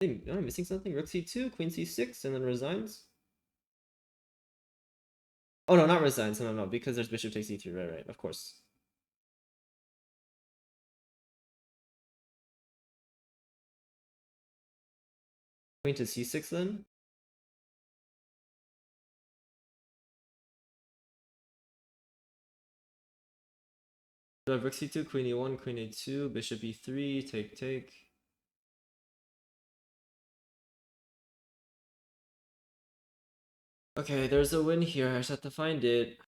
thing? Am I missing something? Rook c2, queen c6, and then resigns? Oh no, not resigns. No, because there's bishop takes e3. Right, of course. Queen to c6 then? So I have rook c2, queen e1, queen a2, bishop e3, take. Okay, there's a win here. I just have to find it.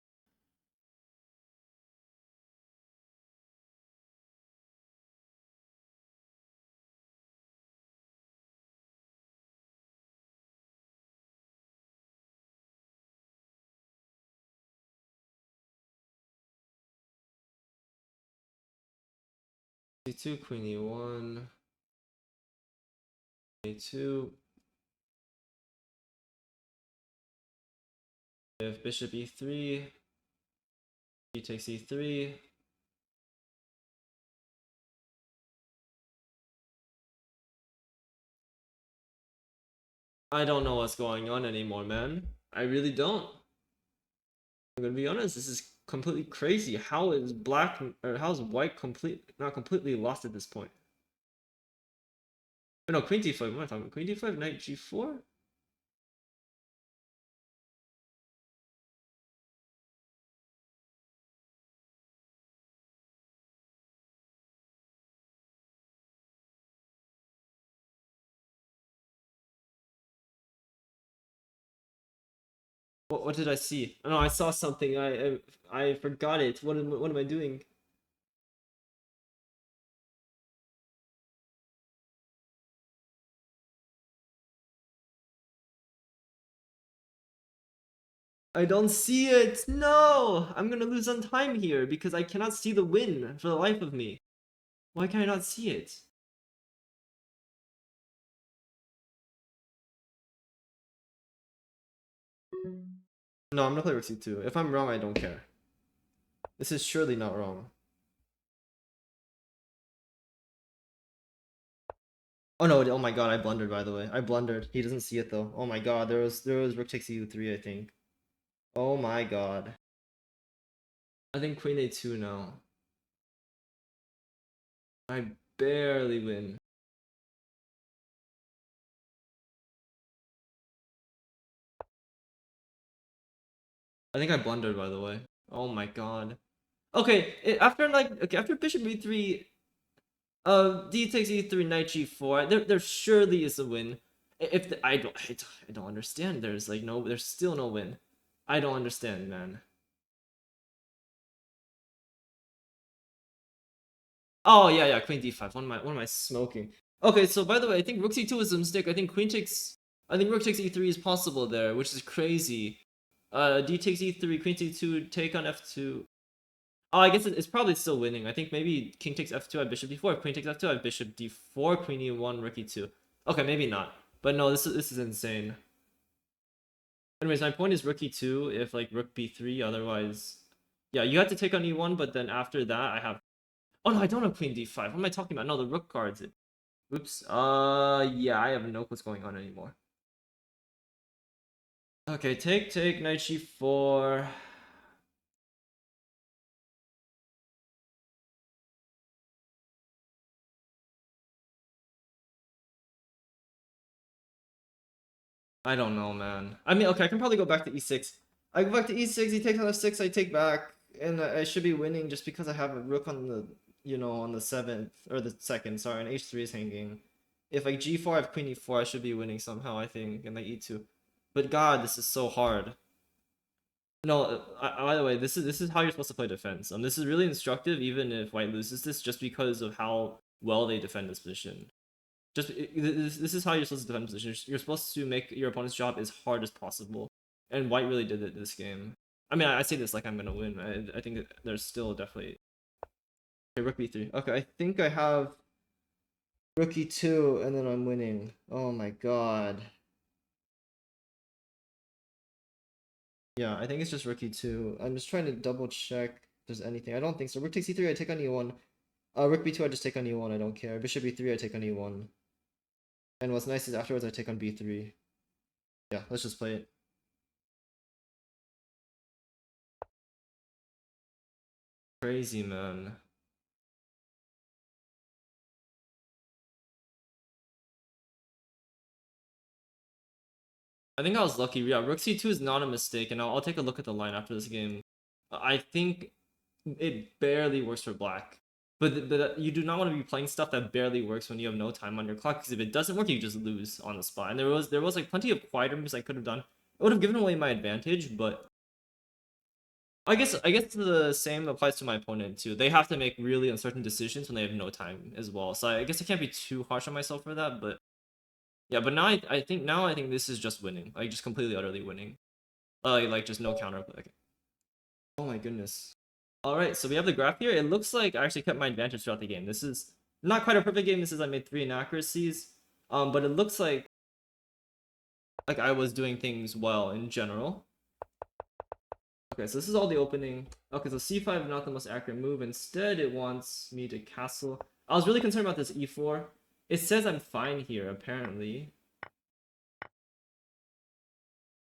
c2, queen e1, a2. If bishop e3, he takes e3. I don't know what's going on anymore, man. I really don't. I'm gonna be honest, this is completely crazy. How is black or how's white not completely lost at this point? Oh, no, queen d5. What am I talking about? Queen d5, knight g4? What did I see? Oh, no, I saw something. I forgot it. What am I doing? I don't see it. No, I'm gonna lose on time here because I cannot see the win for the life of me. Why can I not see it? No, I'm gonna play rook c2. If I'm wrong, I don't care. This is surely not wrong. Oh no, oh my god, I blundered by the way. I blundered. He doesn't see it though. Oh my god, there was rook takes e3, I think. Oh my god. I think queen a2 now. I barely win. I think I blundered by the way. Oh my god. Okay, after bishop e3, d takes e3, knight g4. There surely is a win. If the, I don't understand. There's still no win. I don't understand, man. Oh yeah, queen d5. What am I smoking? Okay, so by the way, I think rook c2 is a mistake. I think rook takes e3 is possible there, which is crazy. D takes e3, queen c2, take on f2. Oh, I guess it's probably still winning. I think maybe king takes f2, I have bishop d4. If queen takes f2, I have bishop d4, queen e1, rook e2. Okay, maybe not. But no, this is insane. Anyways, my point is rook e2 if like rook b3, otherwise... Yeah, you have to take on e1, but then after that I have... Oh no, I don't have queen d5. What am I talking about? No, the rook guards it. Oops. Yeah, I have no clue what's going on anymore. Okay, take, knight g4. I don't know, man. I mean, okay, I can probably go back to e6. I go back to e6, he takes on f6, I take back, and I should be winning just because I have a rook on the, on the 7th, or the 2nd, sorry, and h3 is hanging. If like g4, I have queen e4, I should be winning somehow, I think, and like e2. But god, this is so hard. No, by the way, this is how you're supposed to play defense. This is really instructive, even if white loses this, just because of how well they defend this position. This is how you're supposed to defend position. You're supposed to make your opponent's job as hard as possible, and white really did it this game. I mean, I say this like I'm gonna win. I think that there's still definitely okay. Rook b3. Okay, I think I have rook e2, and then I'm winning. Oh my god. Yeah, I think it's just rook e2. I'm just trying to double check if there's anything. I don't think so. Rook takes e3. I take on e1. Rook b2, I just take on e1, I don't care. Bishop b3, I take on e1. And what's nice is afterwards I take on b3. Yeah, let's just play it. Crazy, man. I think I was lucky. Yeah, rook c2 is not a mistake, and I'll take a look at the line after this game. I think it barely works for black. But you do not want to be playing stuff that barely works when you have no time on your clock, because if it doesn't work, you just lose on the spot. And there was like plenty of quieter moves I could have done. It would have given away my advantage, but I guess the same applies to my opponent too. They have to make really uncertain decisions when they have no time as well. So I guess I can't be too harsh on myself for that, but yeah, but now I think this is just winning. Like just completely utterly winning. Like just no counter. Okay. Oh my goodness. All right, so we have the graph here. It looks like I actually kept my advantage throughout the game. This is not quite a perfect game. This is I made 3 inaccuracies. But it looks like I was doing things well in general. Okay, so this is all the opening. Okay, so c5 not the most accurate move. Instead, it wants me to castle. I was really concerned about this e4. It says I'm fine here, apparently.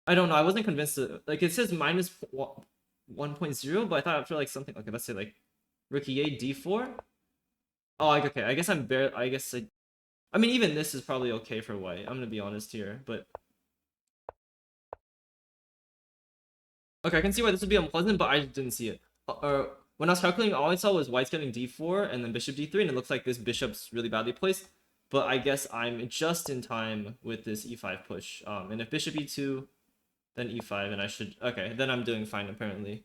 I don't know. I wasn't convinced. Like, it says minus 1.0, but I thought after like something. Okay, let's say like rook e8, d4. Oh, like, okay. I guess I'm bare. I mean, even this is probably okay for white. I'm gonna be honest here, but okay, I can see why this would be unpleasant, but I didn't see it. When I was calculating, all I saw was white's getting d4 and then bishop d3, and it looks like this bishop's really badly placed. But I guess I'm just in time with this e5 push. And if bishop e2, then e5, and I should... Okay, then I'm doing fine, apparently.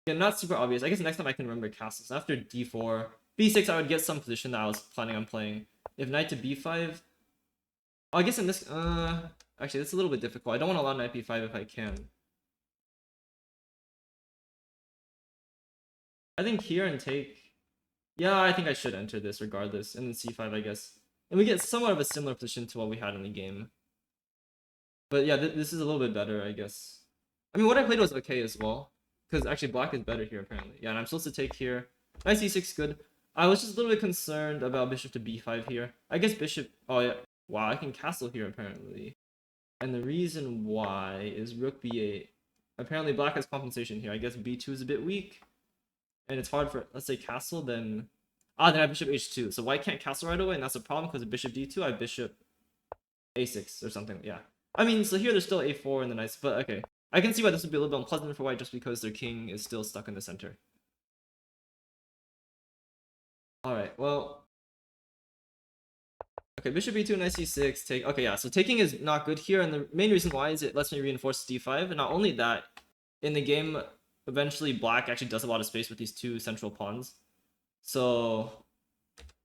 Yeah, not super obvious. I guess next time I can remember castles. After d4, b6, I would get some position that I was planning on playing. If knight to b5... Oh, I guess in this... Actually, that's a little bit difficult. I don't want to allow knight b5 if I can. I think here and take... Yeah, I think I should enter this regardless. And then c5, I guess. And we get somewhat of a similar position to what we had in the game. But yeah, this is a little bit better, I guess. I mean, what I played was okay as well. Because actually, black is better here, apparently. Yeah, and I'm supposed to take here. Knight c6, good. I was just a little bit concerned about bishop to b5 here. I guess bishop... Oh, yeah. Wow, I can castle here, apparently. And the reason why is rook b8. Apparently, black has compensation here. I guess b2 is a bit weak. And it's hard for, let's say, castle, then... Ah, then I have bishop h2. So white can't castle right away, and that's a problem, because of bishop d2, I have bishop a6 or something. Yeah. I mean, so here there's still a4 and the knights, but okay. I can see why this would be a little bit unpleasant for white, just because their king is still stuck in the center. Alright, well... Okay, bishop b2, knight c6, take... Okay, yeah, so taking is not good here, and the main reason why is it lets me reinforce d5, and not only that, in the game, eventually black actually does a lot of space with these two central pawns. So,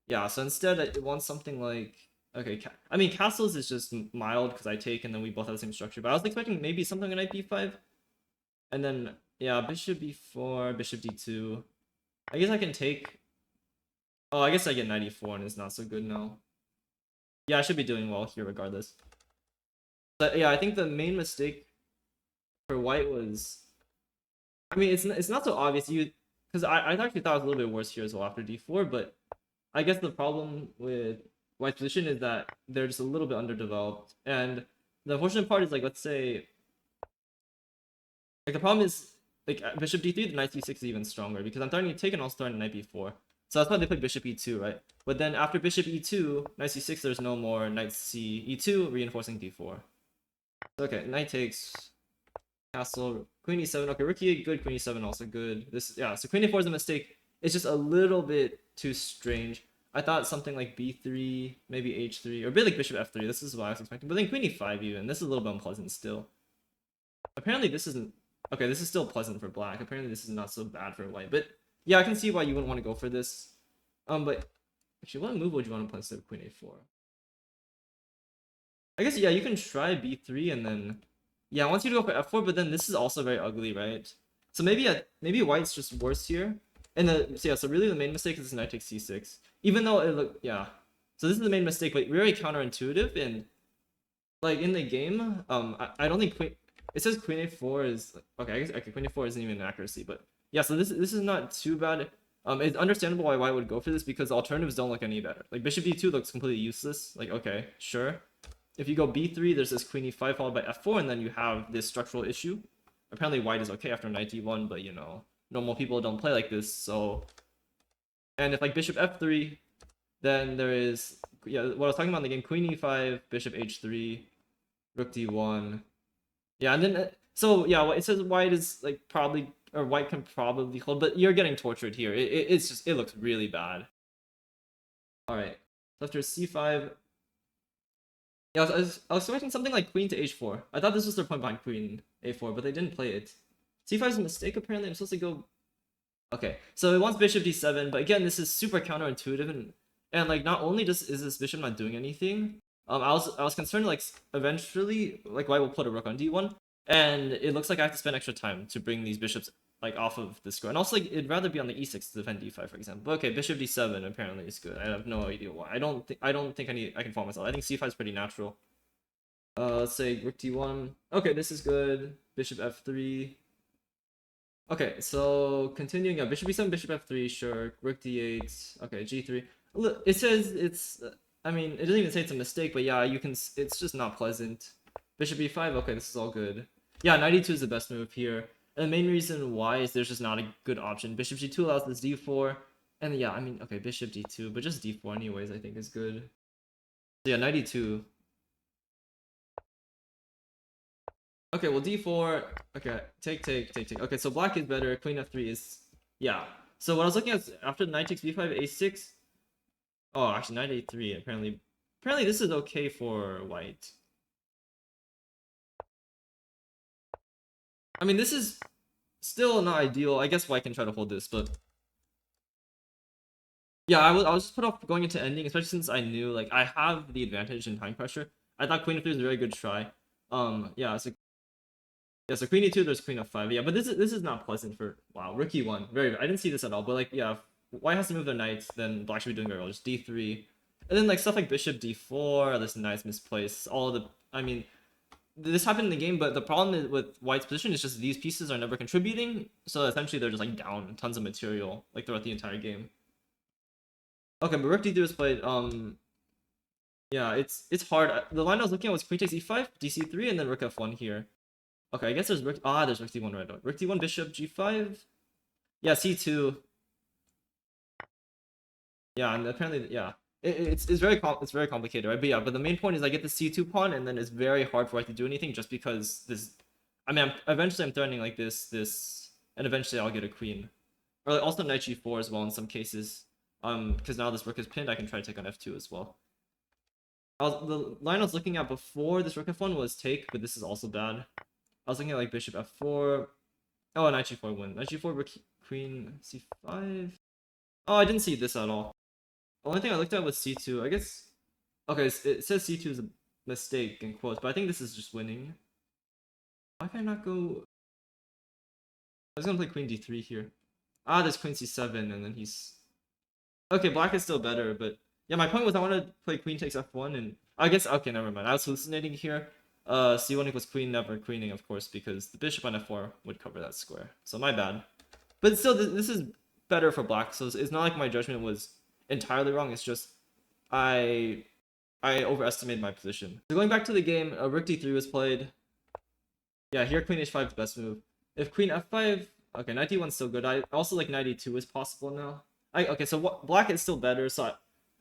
yeah, so instead it wants something like... Okay, I mean, castles is just mild because I take and then we both have the same structure, but I was expecting maybe something like knight b5. And then, yeah, bishop b4, bishop d2. I guess I can take... Oh, I guess I get knight e4 and it's not so good now. Yeah, I should be doing well here regardless. But yeah, I think the main mistake for white was... I mean, it's not so obvious. Because I actually thought it was a little bit worse here as well after d4, but I guess the problem with white's position is that they're just a little bit underdeveloped. And the unfortunate part is, like, let's say... Like, the problem is, like, bishop d3, the knight c6 is even stronger, because I'm starting to take and also starting knight b4. So that's why they played bishop e2, right? But then after bishop e2, knight c6, there's no more knight c e2, reinforcing d4. So, okay, knight takes... Castle, queen e7, okay, rook e8, good, queen e7 also good. This, yeah, so queen a4 is a mistake. It's just a little bit too strange. I thought something like b3, maybe h3, or a bit like bishop f3. This is what I was expecting. But then queen e5 even. This is a little bit unpleasant still. Apparently this isn't... Okay, this is still pleasant for black. Apparently this is not so bad for white. But yeah, I can see why you wouldn't want to go for this. But actually, what move would you want to play instead of queen a4? I guess, yeah, you can try b3 and then... Yeah, I want you to go for f4, but then this is also very ugly, right? So maybe white's just worse here. And so yeah, so really the main mistake is knight takes c6. Even though it look, yeah. So this is the main mistake, but very counterintuitive. And like in the game, I don't think it says queen a4 is okay. I guess okay, queen a4 isn't even an accuracy, but yeah. So this is not too bad. It's understandable why white would go for this because the alternatives don't look any better. Like bishop d2 looks completely useless. Like, okay, sure. If you go b3, there's this queen e5 followed by f4, and then you have this structural issue. Apparently white is okay after knight d1, but you know, normal people don't play like this, so... And if like bishop f3, then there is... Yeah, what I was talking about in the game, queen e5, bishop h3, rook d1. Yeah, and then... So, yeah, it says white is like probably... Or white can probably hold, but you're getting tortured here. It's just... It looks really bad. Alright. After c5... Yeah, I was expecting something like queen to h4. I thought this was their point behind queen a4, but they didn't play it. c5 is a mistake, apparently. I'm supposed to go... Okay, so it wants bishop d7, but again, this is super counterintuitive, and like not only just is this bishop not doing anything, I was concerned like eventually like white will put a rook on d1, and it looks like I have to spend extra time to bring these bishops like off of the square, and also like it'd rather be on the e6 to defend d5, for example. But okay, bishop d7 apparently is good. I have no idea why. I don't think I can follow myself. I think c5 is pretty natural. Let's say rook d1. Okay, this is good. Bishop f3. Okay, so continuing, yeah, bishop e7, bishop f3, sure, rook d8, okay, g3. Look, it says it's, I mean, it doesn't even say it's a mistake, but yeah, you can, it's just not pleasant. Bishop e5, okay, this is all good. Yeah, knight e2 is the best move here. And the main reason why is there's just not a good option. Bishop g2 allows this d4, and yeah, I mean, okay, bishop d2, but just d4 anyways, I think is good. So yeah, knight e2. Okay, well, d4. Okay, take. Okay, so black is better. Queen f3 is... Yeah. So what I was looking at after knight takes b5, a6... Oh, actually, knight a3. Apparently this is okay for white. I mean, this is still not ideal. I guess white can try to hold this, but... Yeah, I was just put off going into ending, especially since I knew, like, I have the advantage in time pressure. I thought queen f3 was a very good try. Yeah, so... Yeah, so queen e2, there's queen f5. Yeah, but this is not pleasant for... Wow, rook e1. Very... I didn't see this at all, but like, yeah, if white has to move their knights, then black should be doing very well. Just d3. And then like stuff like bishop d4, this knight's misplaced. All of the... I mean, this happened in the game, but the problem is with white's position is just these pieces are never contributing. So essentially they're just like down tons of material like throughout the entire game. Okay, but rook d3 was played. Yeah, it's hard. The line I was looking at was queen takes e5, dc3, and then rook f1 here. Okay, I guess there's rook... Ah, there's rook d1 right now. Rook d1, bishop g5. Yeah, c2. Yeah, and apparently, yeah. It's very complicated, right? But yeah, but the main point is I get the c2 pawn, and then it's very hard for white to do anything just because this... I mean, eventually I'm threatening like this, and eventually I'll get a queen. Or like also knight g4 as well in some cases. Because now this rook is pinned, I can try to take on f2 as well. The line I was looking at before this rook f1 was take, but this is also bad. I was looking at like bishop f4. Oh, knight g4 win. Knight g4, rook, queen c5. Oh, I didn't see this at all. The only thing I looked at was c2. I guess... Okay, it says c2 is a mistake in quotes, but I think this is just winning. Why can I not go... I was gonna play queen d3 here. Ah, there's queen c7, and then he's... Okay, black is still better, but... Yeah, my point was I want to play queen takes f1, and... I guess... Okay, never mind. I was hallucinating here. c1 equals queen, never queening, of course, because the bishop on f4 would cover that square. So my bad. But still, this is better for black, so it's not like my judgment was entirely wrong. It's just I overestimated my position. So going back to the game, rook d3 was played. Yeah, here queen h5 is the best move. If queen f5... Okay, knight d1's still good. I also like knight e2 is possible now. Okay, so black is still better, so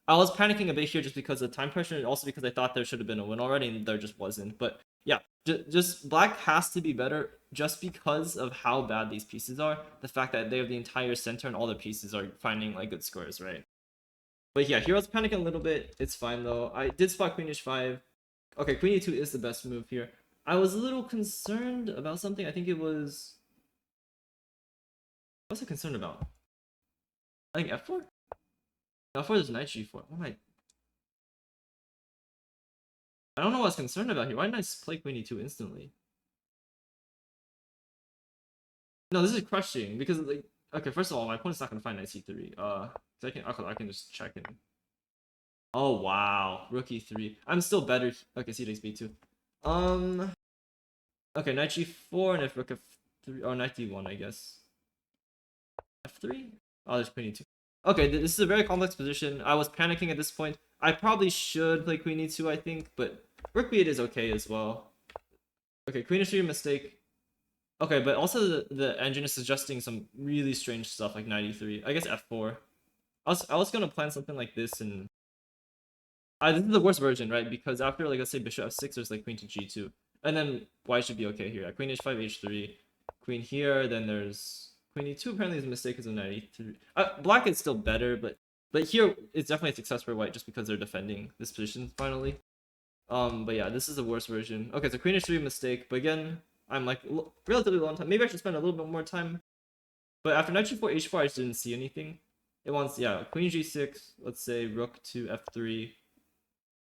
I was panicking a bit here just because of time pressure, and also because I thought there should have been a win already, and there just wasn't. But yeah, just black has to be better just because of how bad these pieces are. The fact that they have the entire center and all the pieces are finding like good scores, right? But yeah, here I was panicking a little bit. It's fine though. I did spot queen h5. Okay, queen e2 is the best move here. I was a little concerned about something. I think it was... What was I concerned about? I think f4? F4 is knight g4. What am I don't know what I was concerned about here. Why didn't I play queen e2 instantly? No, this is crushing because like... Okay, first of all, my opponent's not gonna find knight c3. I can just check in. Oh wow, rook e3. I'm still better. Okay, c takes b2. Okay, knight g4, and if rook f3, or knight d1, I guess. f3? Oh, there's queen e2. Okay, this is a very complex position. I was panicking at this point. I probably should play queen e2, I think, but rook b8 is okay as well. Okay, queen e3, mistake. Okay, but also the engine is suggesting some really strange stuff like knight e3. I guess f4. I was gonna plan something like this, and this is the worst version, right? Because after, like, let's say bishop f6, there's like queen to g2, and then white should be okay here. Queen h5, h3, queen here. Then there's queen e2. Apparently, is a mistake because of knight e3. Black is still better, but here it's definitely a success for white just because they're defending this position finally. But yeah, this is the worst version. Okay, so queen h3 mistake, but again, I'm like relatively long time. Maybe I should spend a little bit more time. But after knight g4, h4, I just didn't see anything. It wants, yeah, queen g6. Let's say rook to f3.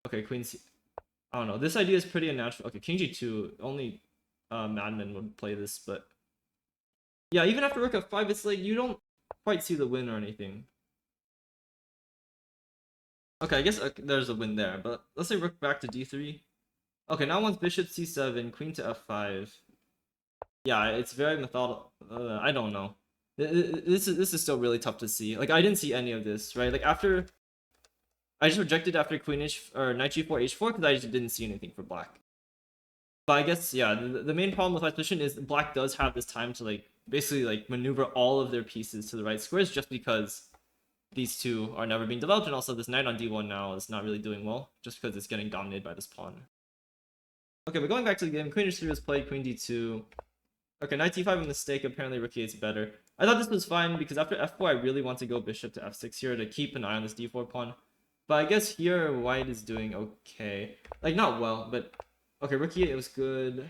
Okay, queen c. I don't know. This idea is pretty unnatural. Okay, king g2. Only madmen would play this, but yeah, even after rook f5, it's like you don't quite see the win or anything. Okay, I guess there's a win there, but let's say rook back to d3. Okay, now once bishop c7, queen to f5. Yeah, it's very methodical. I don't know. This is still really tough to see. Like, I didn't see any of this, right? Like, after I just rejected after queen h or knight g4 h4 because I just didn't see anything for black. But I guess, yeah, the main problem with my position is black does have this time to, like, basically, like, maneuver all of their pieces to the right squares just because these two are never being developed, and also this knight on d1 now is not really doing well just because it's getting dominated by this pawn. Okay, but going back to the game, queen h3 was played, queen d2. Okay, knight d5 a mistake. Apparently rook e8 is better. I thought this was fine because after f4 I really want to go bishop to f6 here to keep an eye on this d4 pawn. But I guess here white is doing okay. Like, not well, but okay, rook e8 was good.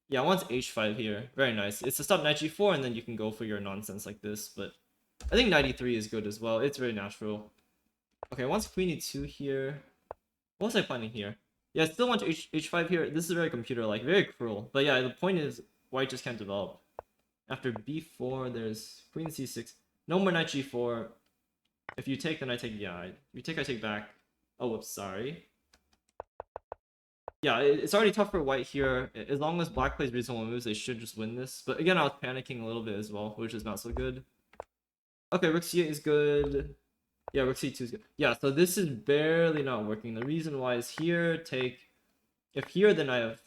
Yeah, I want h5 here. Very nice. It's to stop knight g4 and then you can go for your nonsense like this, but I think knight e3 is good as well. It's very natural. Okay, I want queen e2 here. What was I planning here? Yeah, I still want h5 here. This is very computer-like, very cruel. But yeah, the point is white just can't develop. After b4, there's queen c6. No more knight g4. If you take, then I take. Yeah, if you take, I take back. Oh, whoops, sorry. Yeah, it's already tough for white here. As long as black plays reasonable moves, they should just win this. But again, I was panicking a little bit as well, which is not so good. Okay, rook c8 is good. Yeah, rook c2 is good. Yeah, so this is barely not working. The reason why is here, take. If here, then I have.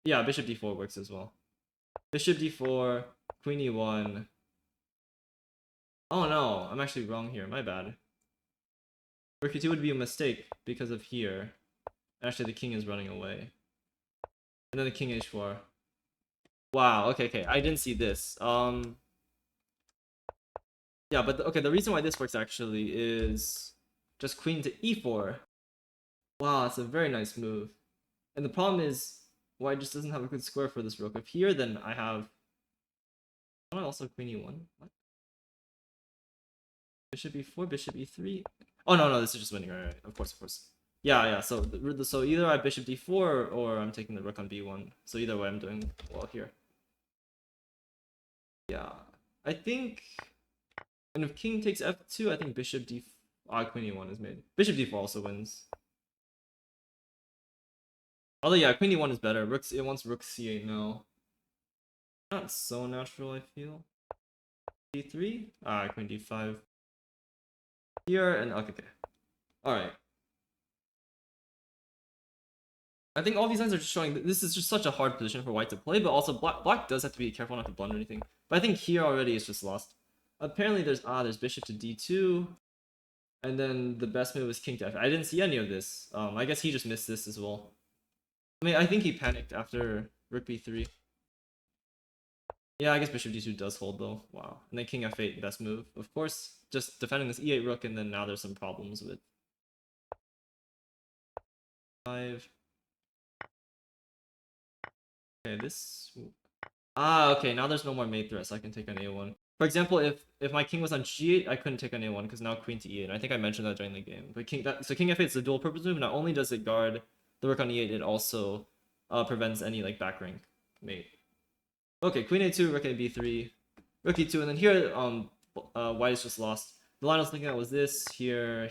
Yeah, bishop d4 works as well. Bishop d4, queen e1. Oh no, I'm actually wrong here. My bad. Rook e2 would be a mistake because of here. Actually, the king is running away. And then the king h4. Wow, okay. I didn't see this. Yeah, but okay, the reason why this works actually is just queen to e4. Wow, it's a very nice move. And the problem is white just doesn't have a good square for this rook. If here, then I have. Oh, also queen e1. What? Bishop e4, bishop e3. Oh no, this is just winning. Right. Of course. Yeah. So either I bishop d4 or I'm taking the rook on b1. So either way, I'm doing well here. Yeah, I think. And if king takes f2, I think bishop d. Queen e1 is made. Bishop d4 also wins. Although yeah, queen e1 is better. It wants rook c8 now. Not so natural, I feel. d3. Queen d5. Here and okay. All right. I think all these lines are just showing that this is just such a hard position for white to play, but also black does have to be careful not to blunder anything. But I think here already it's just lost. Apparently there's bishop to d2, and then the best move is king to f. I didn't see any of this. I guess he just missed this as well. I mean, I think he panicked after rook b3. Yeah, I guess bishop d2 does hold though. Wow. And then king f8, best move. Of course, just defending this e8 rook, and then now there's some problems with 5. Okay, this. Okay, now there's no more mate threat, so I can take on a1. For example, if my king was on g8, I couldn't take on a1 because now queen to e8. I think I mentioned that during the game. But king f8 is a dual purpose move. Not only does it guard the rook on e8, it also prevents any like back rank mate. Okay, queen a2, rook a b3, rook e2, and then here white is just lost. The line I was thinking of was this, here,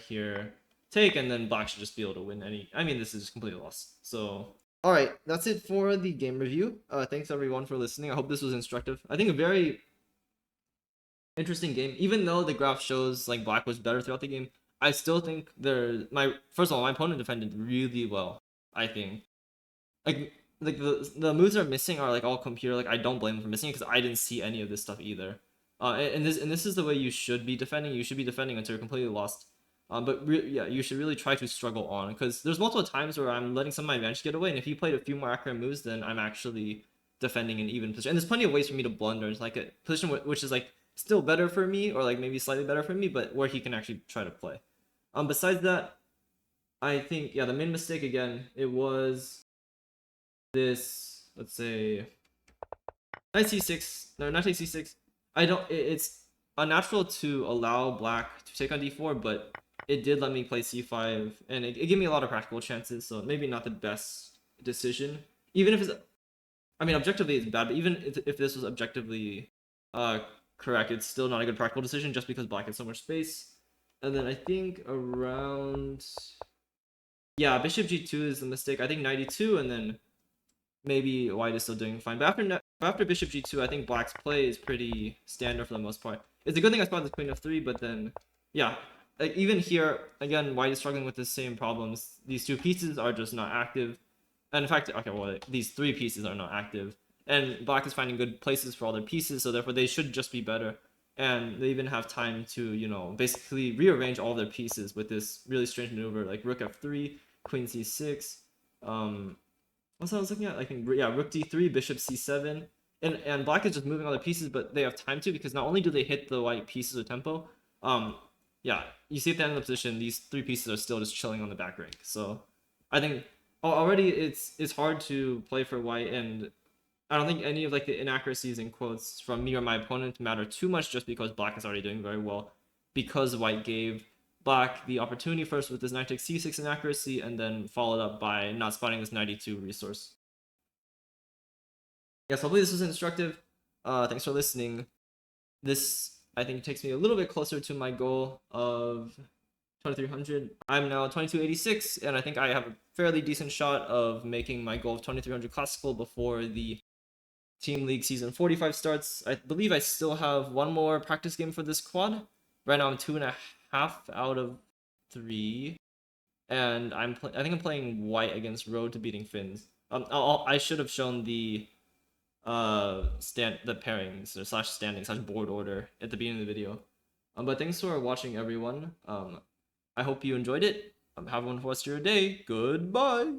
take, and then black should just be able to win any. I mean, this is just completely lost. So alright, that's it for the game review. Thanks everyone for listening. I hope this was instructive. I think a very interesting game. Even though the graph shows like black was better throughout the game, I still think my first of all, my opponent defended really well. I think like the moves are missing are like all computer. Like I don't blame them for missing it because I didn't see any of this stuff either. And this is the way you should be defending. You should be defending until you're completely lost. Yeah, you should really try to struggle on because there's multiple times where I'm letting some of my advantage get away, and if he played a few more accurate moves, then I'm actually defending an even position. And there's plenty of ways for me to blunder. It's like a position which is like still better for me, or like maybe slightly better for me, but where he can actually try to play. Besides that, I think yeah, the main mistake again, it was this. Let's say knight c6. No, not c6. I don't. It's unnatural to allow black to take on d4, but it did let me play c5, and it gave me a lot of practical chances. So maybe not the best decision. Even if it's, I mean, objectively it's bad, but even if this was objectively correct, it's still not a good practical decision just because black has so much space. And then I think around, yeah, bishop g2 is the mistake. I think 92, and then maybe white is still doing fine. But after bishop g2, I think black's play is pretty standard for the most part. It's a good thing I spotted the queen f3, but then yeah, like even here again, white is struggling with the same problems. These two pieces are just not active, and in fact, okay, well these three pieces are not active, and black is finding good places for all their pieces, so therefore they should just be better. And they even have time to, you know, basically rearrange all their pieces with this really strange maneuver like rook f3, queen c6. What's I was looking at? I think yeah, rook d3, bishop c7, and black is just moving all the pieces, but they have time to because not only do they hit the white pieces with tempo, yeah, you see at the end of the position, these three pieces are still just chilling on the back rank. So I think already it's hard to play for white, and I don't think any of like the inaccuracies in quotes from me or my opponent matter too much just because black is already doing very well because white gave black the opportunity first with this knight takes c6 inaccuracy and then followed up by not spotting this 92 resource. Yes, hopefully this was instructive. Thanks for listening. This I think takes me a little bit closer to my goal of 2300. I'm now 2286, and I think I have a fairly decent shot of making my goal of 2300 classical before the Team League Season 45 starts. I believe I still have one more practice game for this quad. Right now I'm 2.5 out of 3, and I think I'm playing white against road to beating Finns. I should have shown the the pairings or slash standing slash board order at the beginning of the video. But thanks for watching, everyone. I hope you enjoyed it. Have a wonderful rest of your day. Goodbye.